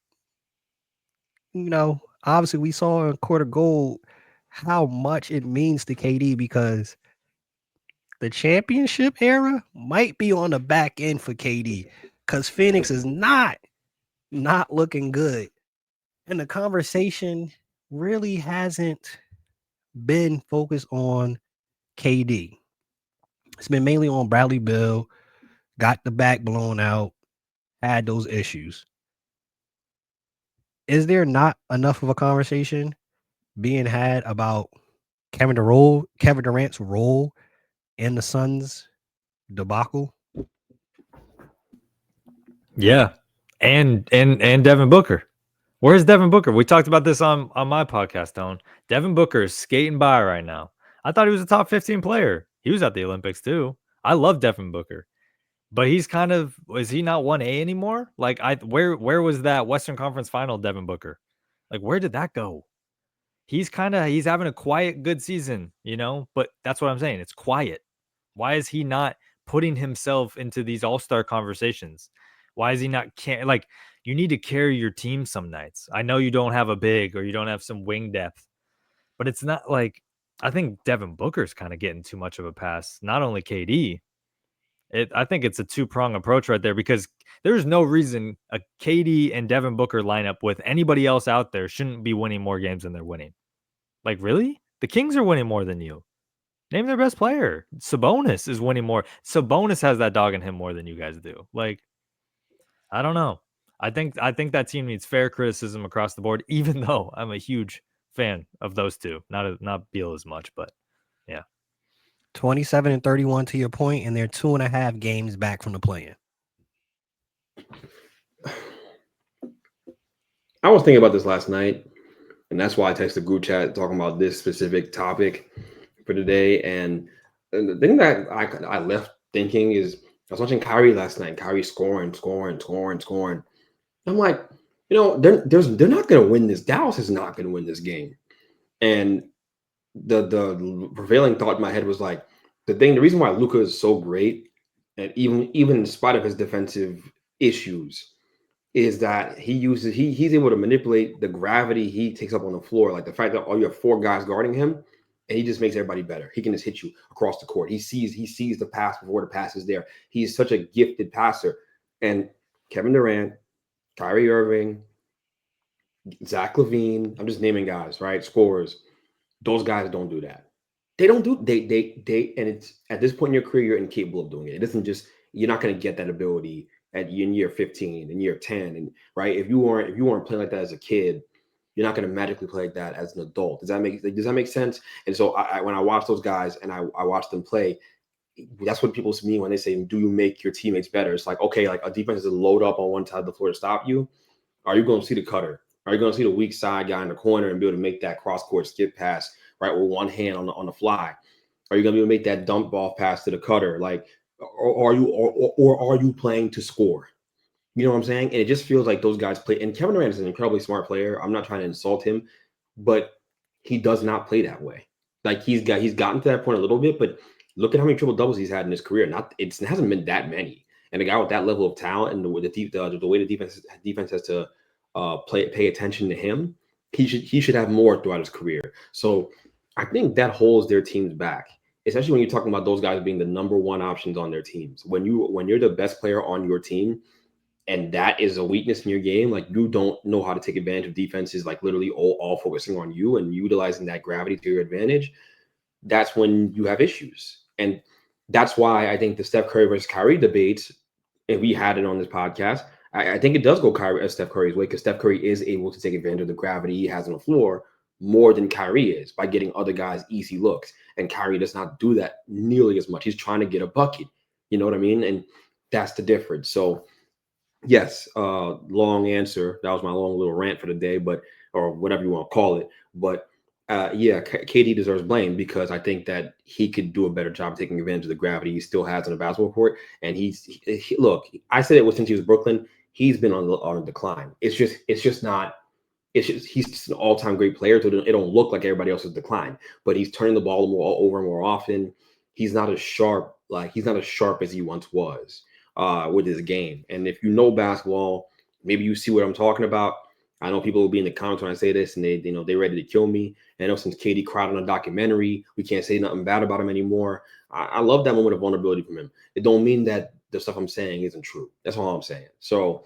obviously we saw in Court of Gold how much it means to KD, because the championship era might be on the back end for KD, because Phoenix is not looking good. And the conversation really hasn't been focused on KD. It's been mainly on Bradley Beal, got the back blown out, had those issues. Is there not enough of a conversation being had about Kevin Durant's role in the Suns debacle? Yeah. And Devin Booker. Where's Devin Booker? We talked about this on my podcast, Tone. Devin Booker is skating by right now. I thought he was a top 15 player. He was at the Olympics too. I love Devin Booker. But he's is he not 1A anymore? Like, where was that Western Conference final Devin Booker? Like, where did that go? He's having a quiet, good season, but that's what I'm saying. It's quiet. Why is he not putting himself into these all-star conversations? Why is he not like, you need to carry your team some nights. I know you don't have a big or you don't have some wing depth, but it's not like, I think Devin Booker's kind of getting too much of a pass. Not only KD. I think it's a two-prong approach right there, because there's no reason a KD and Devin Booker lineup with anybody else out there shouldn't be winning more games than they're winning. Like, really? The Kings are winning more than you. Name their best player. Sabonis is winning more. Sabonis has that dog in him more than you guys do. Like, I don't know. I think that team needs fair criticism across the board, even though I'm a huge fan of those two. Not Beal as much, but yeah. 27-31 to your point, and they're 2.5 games back from the play-in. I was thinking about this last night, and that's why I texted the group chat talking about this specific topic for today. And the thing that I left thinking is, I was watching Kyrie last night. Kyrie scoring. I'm like, they're not going to win this. Dallas is not going to win this game. And the prevailing thought in my head was like, the reason why Luka is so great, and even in spite of his defensive issues, is that he's able to manipulate the gravity he takes up on the floor. Like the fact that you have 4 guys guarding him, and he just makes everybody better. He can just hit you across the court. He sees the pass before the pass is there. He's such a gifted passer. And Kevin Durant, Kyrie Irving, Zach LaVine, I'm just naming guys, right? Scorers. Those guys don't do that. They don't do they and it's at this point in your career, you're incapable of doing it. It isn't just you're not going to get that ability in year 15 and year 10, and right. If you weren't playing like that as a kid, you're not going to magically play like that as an adult. Does that make sense? And so when I watch those guys and I watch them play, that's what people mean when they say, "Do you make your teammates better?" It's like, okay, like a defense is load up on one side of the floor to stop you. Are you going to see the cutter? Are you going to see the weak side guy in the corner and be able to make that cross court skip pass right with one hand on the fly? Are you going to be able to make that dump ball pass to the cutter? Like, or are you playing to score? You know what I'm saying? And it just feels like those guys play. And Kevin Durant is an incredibly smart player. I'm not trying to insult him, but he does not play that way. Like he's gotten to that point a little bit, but look at how many triple doubles he's had in his career. It hasn't been that many. And a guy with that level of talent and the way the defense has to pay attention to him, he should have more throughout his career. So I think that holds their teams back, especially when you're talking about those guys being the number one options on their teams. When you're the best player on your team, and that is a weakness in your game, like you don't know how to take advantage of defenses, like literally all focusing on you and utilizing that gravity to your advantage, that's when you have issues. And that's why I think the Steph Curry versus Kyrie debates, and we had it on this podcast, I think it does go Steph Curry's way, because Steph Curry is able to take advantage of the gravity he has on the floor more than Kyrie is by getting other guys easy looks. And Kyrie does not do that nearly as much. He's trying to get a bucket. You know what I mean? And that's the difference. So yes, long answer. That was my long little rant for the day, or whatever you want to call it. But yeah, KD deserves blame because I think that he could do a better job taking advantage of the gravity he still has on the basketball court. And look, I said it since he was Brooklyn. He's been on a decline. It's just not. It's just he's just an all-time great player. So it don't look like everybody else's decline. But he's turning the ball more often. He's not as sharp as he once was with his game. And if you know basketball, maybe you see what I'm talking about. I know people will be in the comments when I say this, and they're ready to kill me. And I know since KD cried on a documentary, we can't say nothing bad about him anymore. I love that moment of vulnerability from him. It don't mean that the stuff I'm saying isn't true. That's all I'm saying. So,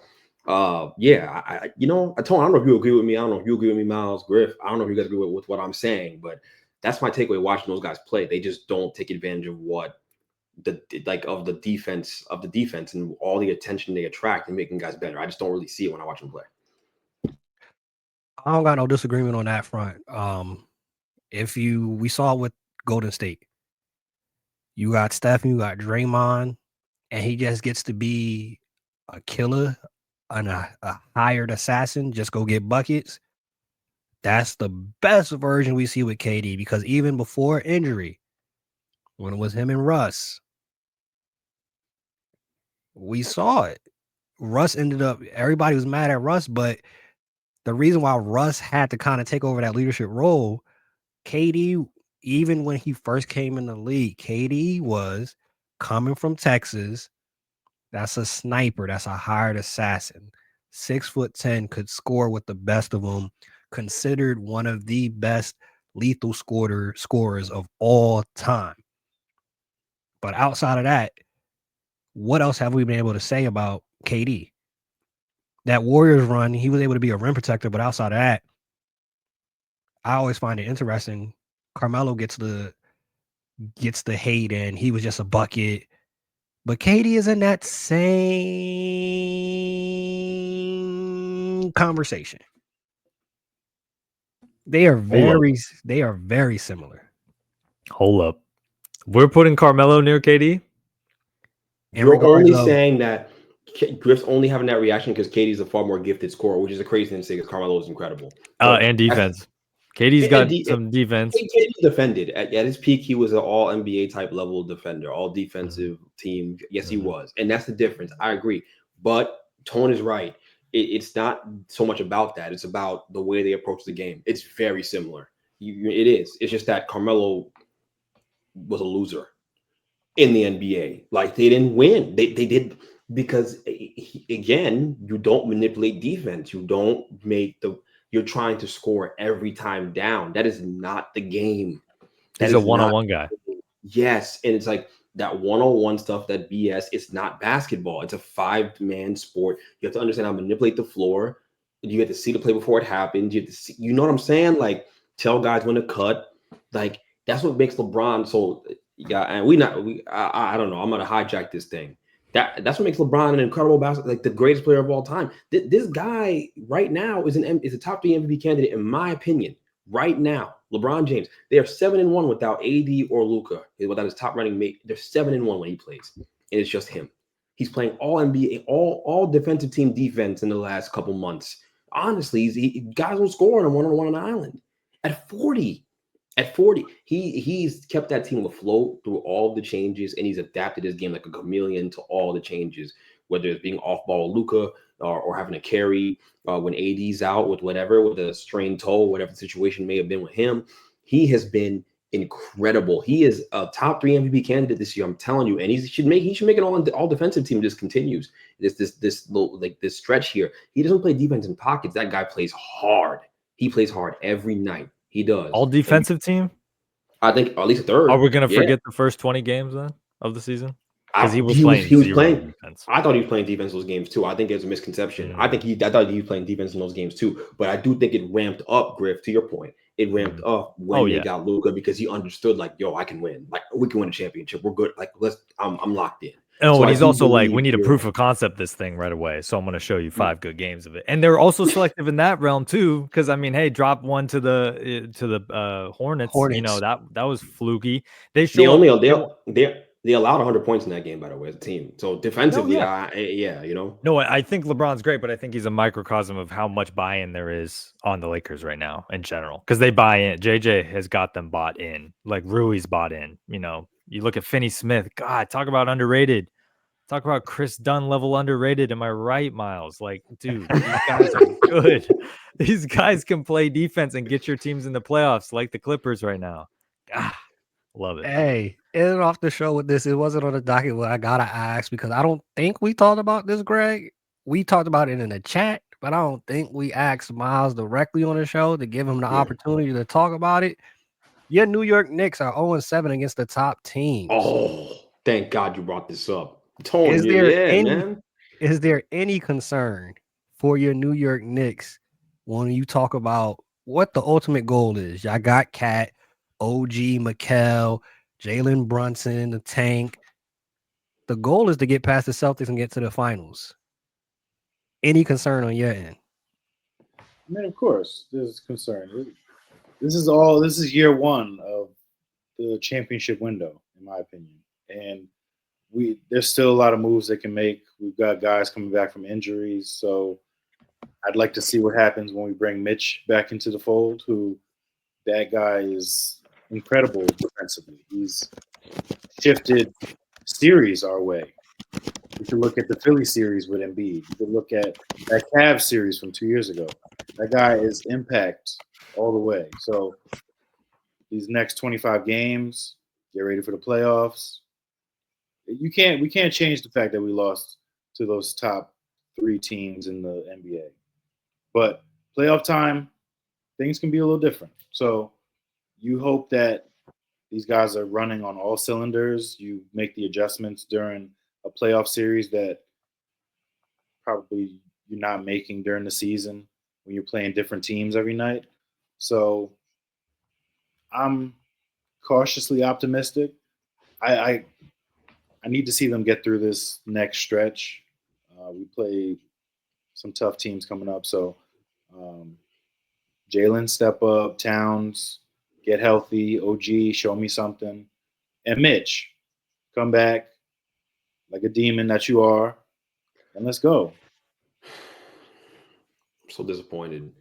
yeah, I don't know if you agree with me. I don't know if you agree with me, Miles, Griff. I don't know if you guys agree with what I'm saying, but that's my takeaway watching those guys play. They just don't take advantage of what the defense and all the attention they attract and making guys better. I just don't really see it when I watch them play. I don't got no disagreement on that front. We saw it with Golden State. You got Steph, you got Draymond, and he just gets to be a killer and a hired assassin, just go get buckets. That's the best version we see with KD, because even before injury, when it was him and Russ, we saw it. Russ everybody was mad at Russ, but the reason why Russ had to kind of take over that leadership role, KD, even when he first came in the league, KD was coming from Texas. That's a sniper. That's a hired assassin. 6'10", could score with the best of them. Considered one of the best lethal scorers of all time. But outside of that, what else have we been able to say about KD? That Warriors run, he was able to be a rim protector, but outside of that, I always find it interesting. Carmelo gets the hate, and he was just a bucket. But KD is in that same conversation. They are very similar. Hold up. We're putting Carmelo near KD? You're only saying that Griff's only having that reaction because KD's a far more gifted scorer, which is a crazy thing to say because Carmelo is incredible. And defense. KD's got some defense. KD's defended. At his peak, he was an all NBA type level defender, all defensive team. Yes, he was. And that's the difference. I agree. But Tone is right. It's not so much about that. It's about the way they approach the game. It's very similar. It is. It's just that Carmelo was a loser in the NBA. Like, they didn't win. They did, because again, you don't manipulate defense. You don't you're trying to score every time down. That is not the game. He's a one-on-one guy. Yes. And it's like that one-on-one stuff, that BS, it's not basketball. It's a 5-man sport. You have to understand how to manipulate the floor. You have to see the play before it happens. You have to see, you know what I'm saying? Like, tell guys when to cut. Like, That's what makes LeBron so. Yeah, and I don't know. I'm gonna hijack this thing. That's what makes LeBron an incredible basketball, like the greatest player of all time. This guy right now is a top 3 MVP candidate in my opinion. Right now, LeBron James, they are 7-1 without AD or Luka, without his top running mate. They're 7-1 when he plays, and it's just him. He's playing all NBA, all defensive team defense in the last couple months. Honestly, guys don't score on a one-on-one on the island. At 40, he's kept that team afloat through all the changes, and he's adapted his game like a chameleon to all the changes, whether it's being off ball Luka or having to carry when AD's out with a strained toe, whatever the situation may have been with him. He has been incredible. He is a top 3 MVP candidate this year. I'm telling you, and he should make an all defensive team. Just continues this stretch here. He doesn't play defense in pockets. That guy plays hard. He plays hard every night. He does. All defensive team? I think at least a third. Are we going to forget the first 20 games then of the season? Because he was playing defense. I thought he was playing defense in those games too. I think there's a misconception. I thought he was playing defense in those games too. But I do think it ramped up, Griff, to your point. It ramped up when they got Luka because he understood, like, yo, I can win. Like, we can win a championship. We're good. Like, I'm locked in. Oh, and he's also like, we need a proof of concept this thing right away. So I'm going to show you 5 good games of it. And they're also selective in that realm too, because I mean, hey, drop one to the Hornets. You know, that was fluky. They allowed 100 points in that game, by the way, as a team. So defensively, you know. No, I think LeBron's great, but I think he's a microcosm of how much buy-in there is on the Lakers right now in general, because they buy in. JJ has got them bought in, like Rui's bought in. You know, you look at Finney-Smith. God, talk about underrated. Talk about Chris Dunn level underrated. Am I right, Miles? Like, dude, these guys are good. These guys can play defense and get your teams in the playoffs, like the Clippers right now. Love it. Hey, ending off the show with this, it wasn't on the docket, but I gotta ask because I don't think we talked about this, Greg. We talked about it in the chat, but I don't think we asked Miles directly on the show to give him the opportunity to talk about it. Your New York Knicks are 0-7 against the top teams. Oh, thank God you brought this up. Is there any concern for your New York Knicks when you talk about what the ultimate goal is? Y'all got Cat, OG, Mikal, Jalen Brunson, the Tank. The goal is to get past the Celtics and get to the finals. Any concern on your end? I mean, of course, there's concern. This is year one of the championship window, in my opinion. And there's still a lot of moves they can make. We've got guys coming back from injuries. So I'd like to see what happens when we bring Mitch back into the fold, that guy is incredible defensively. He's shifted series our way. You can look at the Philly series with Embiid. You can look at that Cavs series from 2 years ago. That guy is impact all the way. So these next 25 games, get ready for the playoffs. We can't change the fact that we lost to those top 3 teams in the NBA. But playoff time, things can be a little different. So you hope that these guys are running on all cylinders. You make the adjustments during a playoff series that probably you're not making during the season when you're playing different teams every night. So I'm cautiously optimistic. I need to see them get through this next stretch. We play some tough teams coming up. So Jalen, step up. Towns, get healthy. OG, show me something. And Mitch, come back like a demon that you are, and let's go. I'm so disappointed.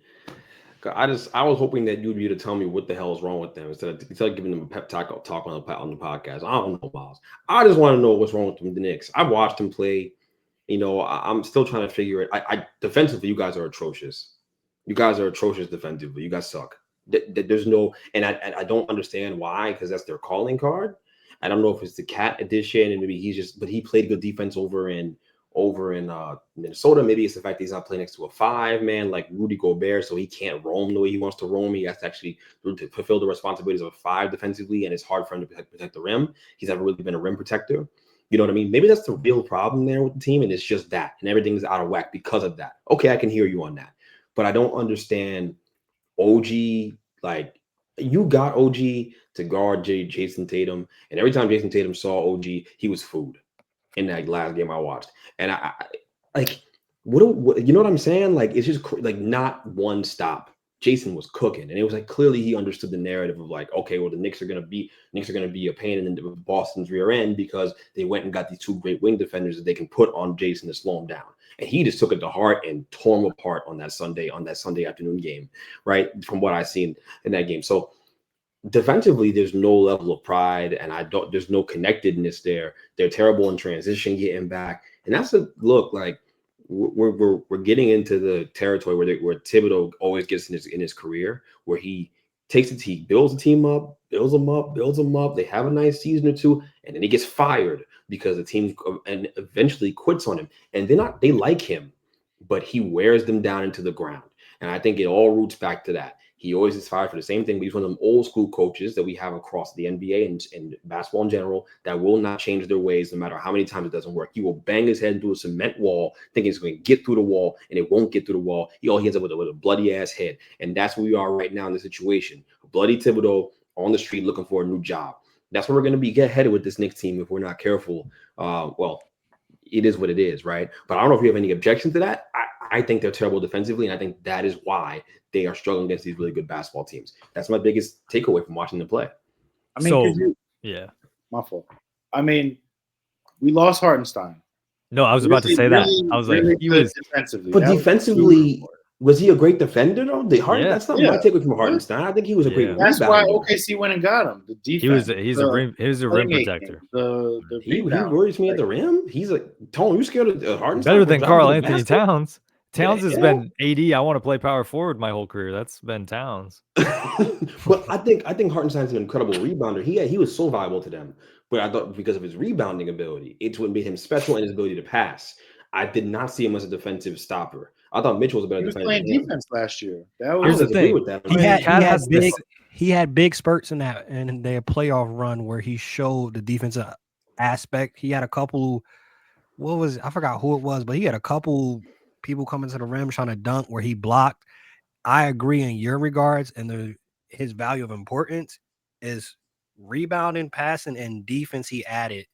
I was hoping that you'd be able to tell me what the hell is wrong with them instead of giving them a pep talk on the podcast. I don't know, Miles. I just want to know what's wrong with them, the Knicks. I've watched them play. You know, I'm still trying to figure it. I defensively, you guys are atrocious. You guys are atrocious defensively. You guys suck. There's no, and I don't understand why, because that's their calling card. I don't know if it's the Cat edition, and maybe but he played good defense over in Minnesota. Maybe it's the fact that he's not playing next to a 5-man like Rudy Gobert, so he can't roam the way he wants to roam. He has to actually fulfill the responsibilities of a 5 defensively, and it's hard for him to protect the rim. He's never really been a rim protector. You know what I mean? Maybe that's the real problem there with the team, and it's just that, and everything's out of whack because of that. Okay, I can hear you on that, but I don't understand OG, like, you got OG to guard Jason Tatum, and every time Jason Tatum saw OG, he was food in that last game I watched. And I like, what you know what I'm saying? Like, it's just like not one stop. Jason was cooking, and it was like clearly he understood the narrative of like, okay, well, the Knicks are gonna be a pain in Boston's rear end because they went and got these two great wing defenders that they can put on Jason to slow him down. And he just took it to heart and tore him apart on that Sunday afternoon game, right? From what I've seen in that game. So defensively, there's no level of pride, and there's no connectedness there. They're terrible in transition, getting back, and that's a look like we're getting into the territory where Thibodeau always gets in his career, where he takes the team, builds the team up, builds them up. They have a nice season or two, and then he gets fired because the team and eventually quits on him. And they like him, but he wears them down into the ground. And I think it all roots back to that. He always is fired for the same thing, but he's one of them old school coaches that we have across the NBA and basketball in general that will not change their ways no matter how many times it doesn't work. He will bang his head into a cement wall thinking it's going to get through the wall, and it won't get through the wall. He ends up with a bloody-ass head. And that's where we are right now in the situation. Bloody Thibodeau on the street looking for a new job. That's where we're going to get headed with this Knicks team if we're not careful. Well, it is what it is, right? But I don't know if you have any objection to that. I think they're terrible defensively, and I think that is why they are struggling against these really good basketball teams. That's my biggest takeaway from watching them play. I mean, yeah, my fault. I mean, we lost Hartenstein. No, I was about to say that. I was like, he was defensively, but defensively, was he a great defender though? That's not my takeaway from Hartenstein. I think he was a great. That's why OKC went and got him. The defense. He was a rim protector. He worries me at the rim. He's like, Tone, you scared of Hartenstein? Better than Karl Anthony Towns. Towns has been AD. I want to play power forward my whole career. That's been Towns. But I think Hartenstein's an incredible rebounder. He was so valuable to them. But I thought because of his rebounding ability, it's what made him special and his ability to pass. I did not see him as a defensive stopper. I thought Mitchell was a better defender. He was playing defense last year. Here's the thing. With that. He had big spurts in that in their playoff run where he showed the defensive aspect. He had a couple. I forgot who it was, but he had a couple people coming to the rim trying to dunk where he blocked. I agree in your regards, and his value of importance is rebounding, passing, and defense. He added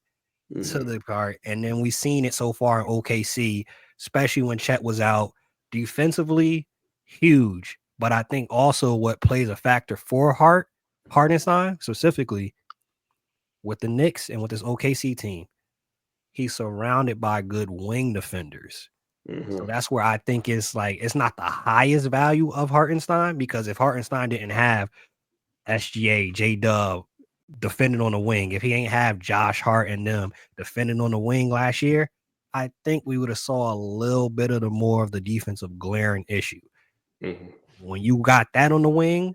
to the part, and then we've seen it so far in OKC, especially when Chet was out. Defensively, huge, but I think also what plays a factor for Hartenstein specifically with the Knicks and with this OKC team, he's surrounded by good wing defenders. So that's where I think it's not the highest value of Hartenstein, because if Hartenstein didn't have SGA, J-Dub defending on the wing, if he ain't have Josh Hart and them defending on the wing last year, I think we would have saw a little bit of more of the defensive glaring issue. When you got that on the wing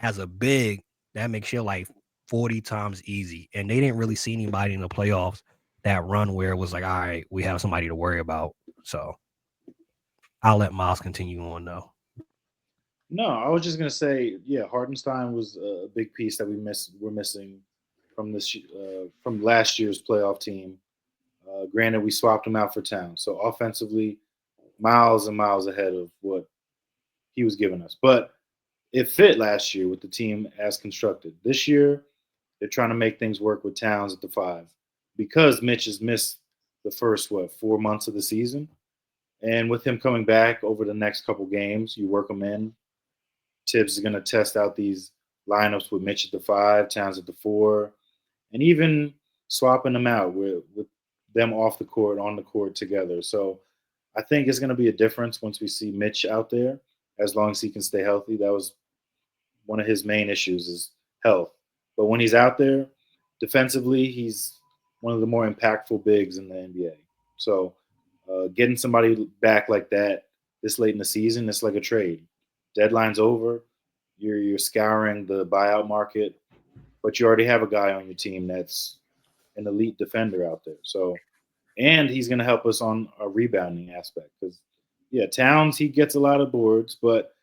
as a big, that makes your life 40 times easy. And they didn't really see anybody in the playoffs that run where it was like, all right, we have somebody to worry about. So I'll let Miles continue on though. No, I was just gonna say, Hartenstein was a big piece that we're missing from from last year's playoff team. Granted, we swapped him out for Towns, so offensively, miles and miles ahead of what he was giving us. But it fit last year with the team as constructed. This year, they're trying to make things work with Towns at the 5 because Mitch has missed the first 4 months of the season. And with him coming back over the next couple games, you work him in. Tibbs is going to test out these lineups with Mitch at the 5, Towns at the 4, and even swapping them out with them off the court, on the court together. So I think it's going to be a difference once we see Mitch out there, as long as he can stay healthy. That was one of his main issues, is health. But when he's out there, defensively, he's one of the more impactful bigs in the NBA. So getting somebody back like that this late in the season, it's like a trade. Deadline's over. You're scouring the buyout market, but you already have a guy on your team that's an elite defender out there. So, and he's going to help us on a rebounding aspect because, Towns, he gets a lot of boards, but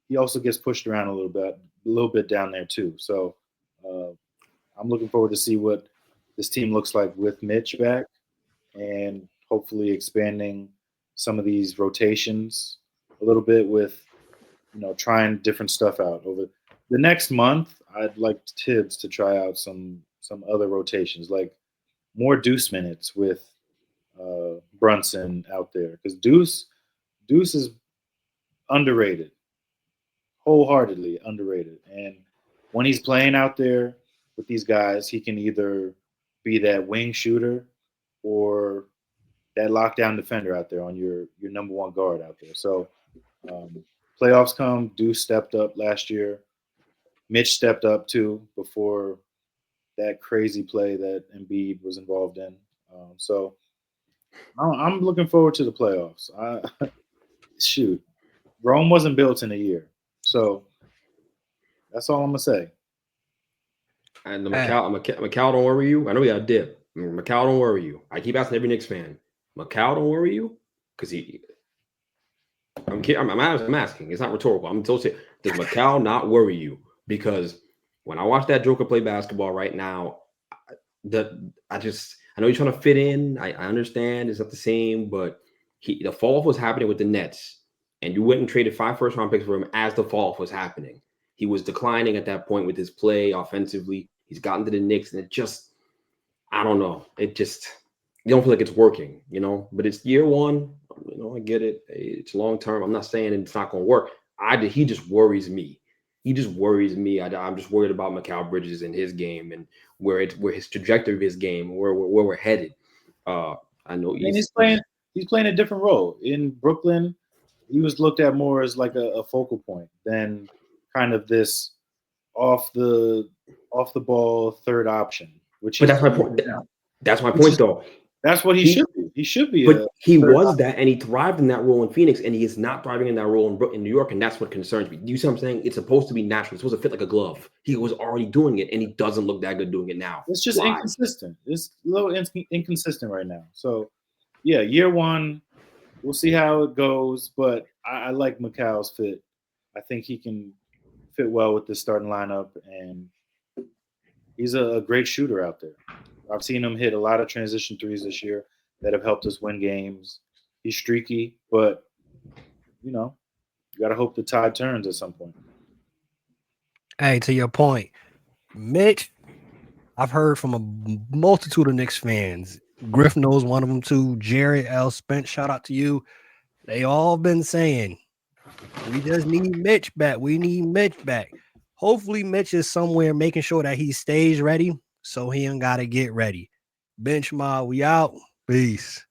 he also gets pushed around a little bit down there too. So I'm looking forward to see what this team looks like with Mitch back, and hopefully expanding some of these rotations a little bit with, trying different stuff out over. the next month, I'd like Tibbs to try out some other rotations, like more Deuce minutes with Brunson out there, because Deuce is underrated, wholeheartedly underrated. And when he's playing out there with these guys, he can either be that wing shooter or that lockdown defender out there on your number one guard out there. So playoffs come, Deuce stepped up last year. Mitch stepped up too before that crazy play that Embiid was involved in. So I'm looking forward to the playoffs. Shoot, Rome wasn't built in a year, so that's all I'm gonna say. And the Macau, don't worry you. I know we got a dip. Macau, don't worry you. I keep asking every Knicks fan. Macau, don't worry you, because I'm asking. It's not rhetorical. I'm totally saying, does Macau not worry you? Because when I watch that Joker play basketball right now, I know he's trying to fit in. I understand it's not the same, but the fall off was happening with the Nets, and you went and traded 5 first-round picks for him as the fall off was happening. He was declining at that point with his play offensively. He's gotten to the Knicks, and it just, I don't know. It just, you don't feel like it's working, But it's year one. I get it. It's long term. I'm not saying it's not going to work. He just worries me. He just worries me. I'm just worried about Mikal Bridges and his game and where his trajectory of his game, where we're headed. I know he's playing a different role in Brooklyn. He was looked at more as like a focal point than kind of this off the ball third option. But that's my point. That's my point, though. That's what he should be. He should be. But he was that, and he thrived in that role in Phoenix, and he is not thriving in that role in New York, and that's what concerns me. You see what I'm saying? It's supposed to be natural. It's supposed to fit like a glove. He was already doing it, and he doesn't look that good doing it now. It's just inconsistent. It's a little inconsistent right now. So, yeah, year one, we'll see how it goes, but I like Macau's fit. I think he can fit well with the starting lineup, and he's a great shooter out there. I've seen him hit a lot of transition threes this year that have helped us win games. He's streaky, but, you got to hope the tide turns at some point. Hey, to your point, Mitch, I've heard from a multitude of Knicks fans. Griff knows one of them too. Jared L. Spence, shout out to you. They all been saying, we just need Mitch back. We need Mitch back. Hopefully Mitch is somewhere making sure that he stays ready so he ain't got to get ready. Bench Mob, we out. Peace.